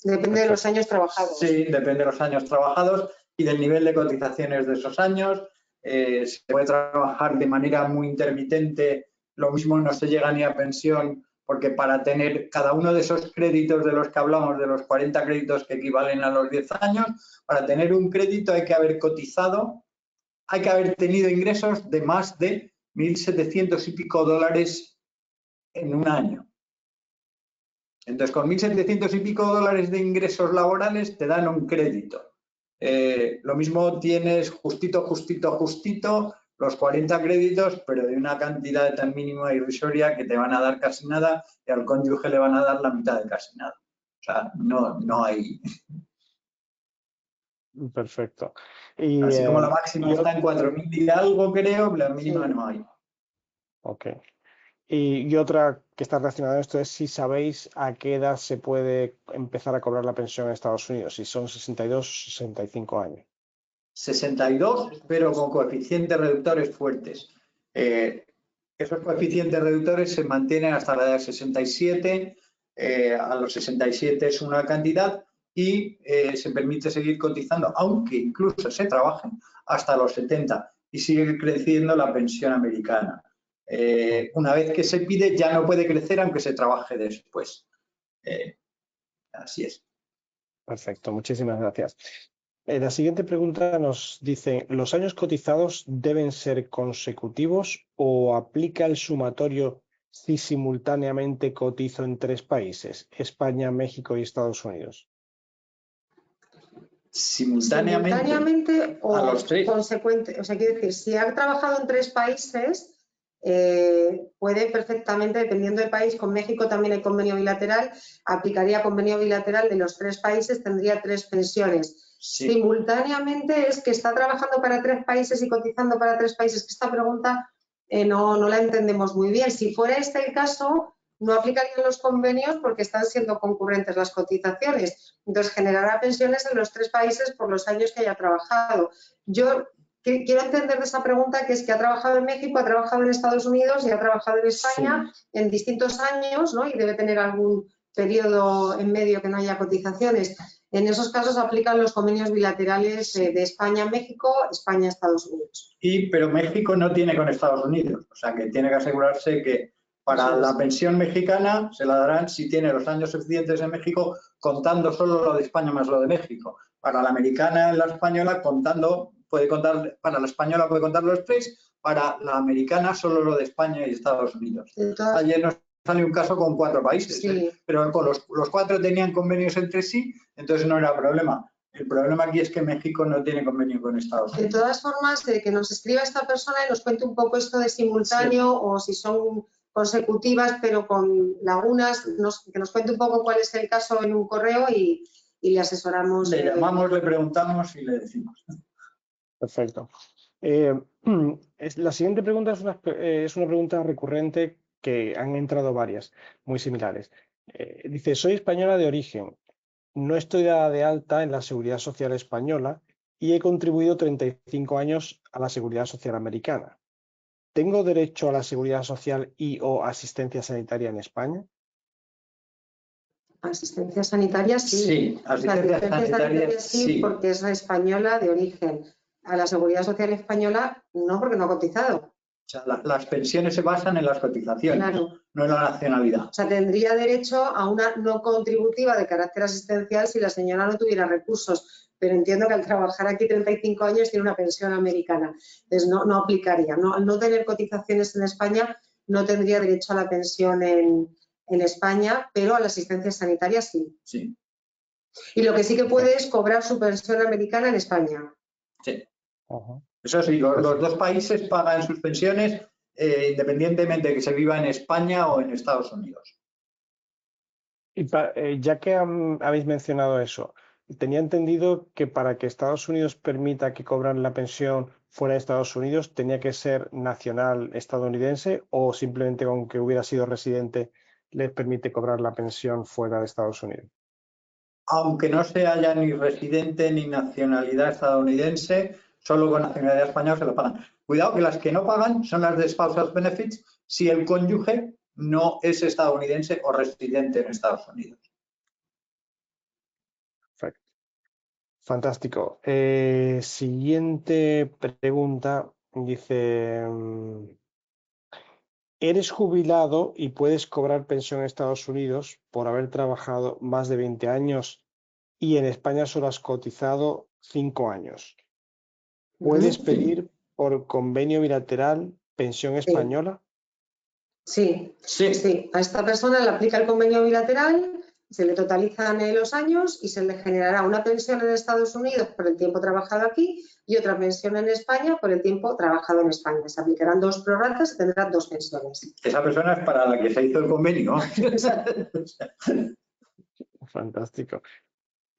Depende de los años trabajados. Sí, depende de los años trabajados y del nivel de cotizaciones de esos años. Se puede trabajar de manera muy intermitente lo mismo no se llega ni a pensión, porque para tener cada uno de esos créditos de los que hablamos, de los 40 créditos que equivalen a los 10 años, para tener un crédito hay que haber cotizado, hay que haber tenido ingresos de más de 1.700 y pico dólares en un año. Entonces, con 1.700 y pico dólares de ingresos laborales te dan un crédito. Lo mismo tienes justito los 40 créditos, pero de una cantidad tan mínima e irrisoria que te van a dar casi nada y al cónyuge le van a dar la mitad de casi nada. O sea, no hay. Perfecto. Así como la máxima está en 4.000 y algo, creo, la mínima no hay. Ok. Y otra que está relacionada a esto es si sabéis a qué edad se puede empezar a cobrar la pensión en Estados Unidos, si son 62 o 65 años. 62, pero con coeficientes reductores fuertes. Esos coeficientes reductores se mantienen hasta la edad de 67, a los 67 es una cantidad y se permite seguir cotizando, aunque incluso se trabajen hasta los 70 y sigue creciendo la pensión americana. Una vez que se pide ya no puede crecer aunque se trabaje después. Así es. Perfecto, muchísimas gracias. La siguiente pregunta nos dice, ¿los años cotizados deben ser consecutivos o aplica el sumatorio si simultáneamente cotizo en 3 países, España, México y Estados Unidos? Simultáneamente o a los 3. consecuente. O sea, quiero decir, si ha trabajado en 3 países, puede perfectamente, dependiendo del país, con México también hay convenio bilateral, aplicaría convenio bilateral de los 3 países, tendría 3 pensiones. Sí. Simultáneamente es que está trabajando para 3 países y cotizando para 3 países, que esta pregunta no la entendemos muy bien. Si fuera este el caso, no aplicarían los convenios porque están siendo concurrentes las cotizaciones. Entonces, generará pensiones en los 3 países por los años que haya trabajado. Yo quiero entender de esa pregunta que es que ha trabajado en México, ha trabajado en Estados Unidos y ha trabajado en España en distintos años, ¿no? Y debe tener algún periodo en medio que no haya cotizaciones. En esos casos aplican los convenios bilaterales de España-México, España-Estados Unidos. Pero México no tiene con Estados Unidos, o sea que tiene que asegurarse que para la pensión mexicana se la darán si tiene los años suficientes en México, contando solo lo de España más lo de México. Para la americana y la española, para la española puede contar los 3, para la americana solo lo de España y Estados Unidos. Ayer nos salió un caso con 4 países, pero con los 4 tenían convenios entre sí, entonces no era problema. El problema aquí es que México no tiene convenio con Estados Unidos. De todas formas, que nos escriba esta persona y nos cuente un poco esto de simultáneo o si son consecutivas pero con lagunas, que nos cuente un poco cuál es el caso en un correo y le asesoramos. Le llamamos, le preguntamos y le decimos. Perfecto. La siguiente pregunta es una pregunta recurrente que han entrado varias, muy similares. Dice, soy española de origen, no estoy dada de alta en la Seguridad Social española y he contribuido 35 años a la Seguridad Social americana. ¿Tengo derecho a la Seguridad Social y/o asistencia sanitaria en España? Asistencia sanitaria sí. Asistencia sanitaria sí, porque es española de origen. A la Seguridad Social española no, porque no ha cotizado. O sea, las pensiones se basan en las cotizaciones, no en la nacionalidad. O sea, tendría derecho a una no contributiva de carácter asistencial si la señora no tuviera recursos, pero entiendo que al trabajar aquí 35 años tiene una pensión americana. Entonces, no aplicaría. Al no tener cotizaciones en España, no tendría derecho a la pensión en España, pero a la asistencia sanitaria sí. Sí. Y lo que sí que puede es cobrar su pensión americana en España. Sí. Eso sí, los 2 países pagan sus pensiones independientemente de que se viva en España o en Estados Unidos. Y ya que habéis mencionado eso, tenía entendido que para que Estados Unidos permita que cobran la pensión fuera de Estados Unidos tenía que ser nacional estadounidense o simplemente aunque hubiera sido residente les permite cobrar la pensión fuera de Estados Unidos. Aunque no se haya ni residente ni nacionalidad estadounidense, solo con nacionalidad española se lo pagan. Cuidado que las que no pagan son las de spousal benefits si el cónyuge no es estadounidense o residente en Estados Unidos. Perfecto. Fantástico. Siguiente pregunta. Dice, Eres jubilado y puedes cobrar pensión en Estados Unidos por haber trabajado más de 20 años y en España solo has cotizado 5 años. ¿Puedes pedir por convenio bilateral pensión española? Sí. A esta persona le aplica el convenio bilateral, se le totalizan los años y se le generará una pensión en Estados Unidos por el tiempo trabajado aquí y otra pensión en España por el tiempo trabajado en España. Se aplicarán 2 prorratas y tendrán 2 pensiones. Esa persona es para la que se hizo el convenio. Fantástico.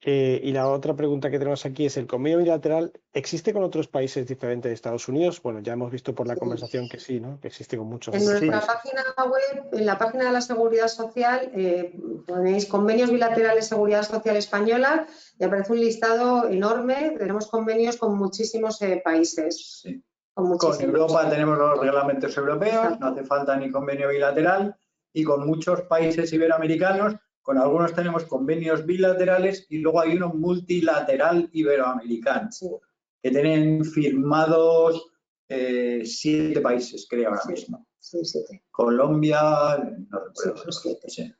Y la otra pregunta que tenemos aquí es, ¿el convenio bilateral existe con otros países diferentes de Estados Unidos? Bueno, ya hemos visto por la conversación que sí, ¿no? Que existe con muchos En otros nuestra países. página web, en la página de la Seguridad Social, ponéis convenios bilaterales Seguridad Social Española y aparece un listado enorme. Tenemos convenios con muchísimos países. Sí. Con Europa tenemos los reglamentos europeos, Exacto. no hace falta ni convenio bilateral, y con muchos países iberoamericanos, con algunos tenemos convenios bilaterales y luego hay uno multilateral iberoamericano, que tienen firmados 7 países, creo, ahora mismo. Sí, 7. Colombia, no recuerdo. Los 7. Sí.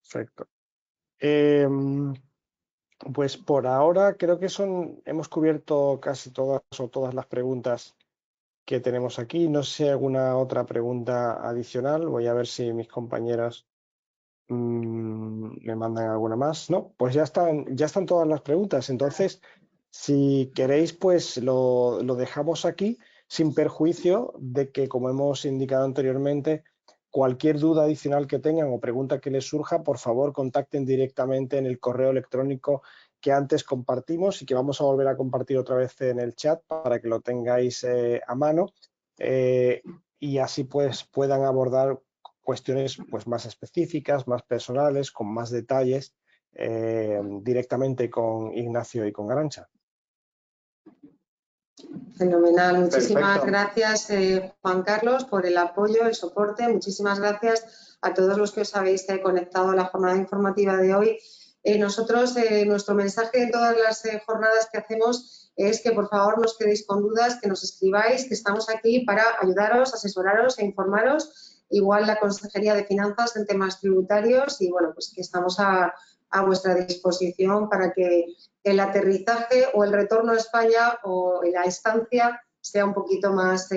Perfecto. Pues por ahora creo que hemos cubierto casi todas las preguntas que tenemos aquí. No sé si hay alguna otra pregunta adicional. Voy a ver si mis compañeras me mandan alguna más. No, pues ya están todas las preguntas. Entonces, si queréis, pues lo dejamos aquí sin perjuicio de que, como hemos indicado anteriormente, cualquier duda adicional que tengan o pregunta que les surja, por favor, contacten directamente en el correo electrónico que antes compartimos y que vamos a volver a compartir otra vez en el chat para que lo tengáis a mano y así pues puedan abordar cuestiones pues más específicas, más personales, con más detalles directamente con Ignacio y con Arantxa. Fenomenal. Muchísimas Perfecto. gracias, Juan Carlos, por el apoyo, el soporte. Muchísimas gracias a todos los que os habéis conectado a la jornada informativa de hoy. Nosotros, nuestro mensaje en todas las jornadas que hacemos es que por favor no os quedéis con dudas, que nos escribáis, que estamos aquí para ayudaros, asesoraros e informaros. Igual la Consejería de Finanzas en temas tributarios y bueno, pues que estamos a vuestra disposición para que el aterrizaje o el retorno a España o la estancia sea un poquito más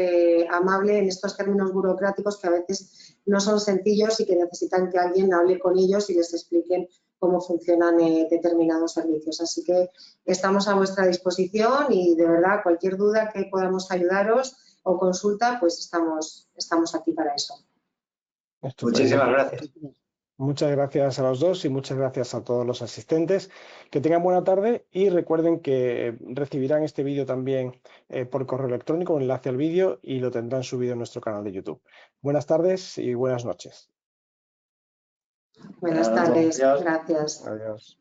amable en estos términos burocráticos que a veces no son sencillos y que necesitan que alguien hable con ellos y les expliquen cómo funcionan determinados servicios. Así que estamos a vuestra disposición y de verdad cualquier duda que podamos ayudaros o consulta, pues estamos aquí para eso. Estupendo. Muchísimas gracias. Muchas gracias a los dos y muchas gracias a todos los asistentes. Que tengan buena tarde y recuerden que recibirán este vídeo también por correo electrónico, un enlace al vídeo y lo tendrán subido en nuestro canal de YouTube. Buenas tardes y buenas noches. Buenas tardes. Adiós. Gracias. Adiós.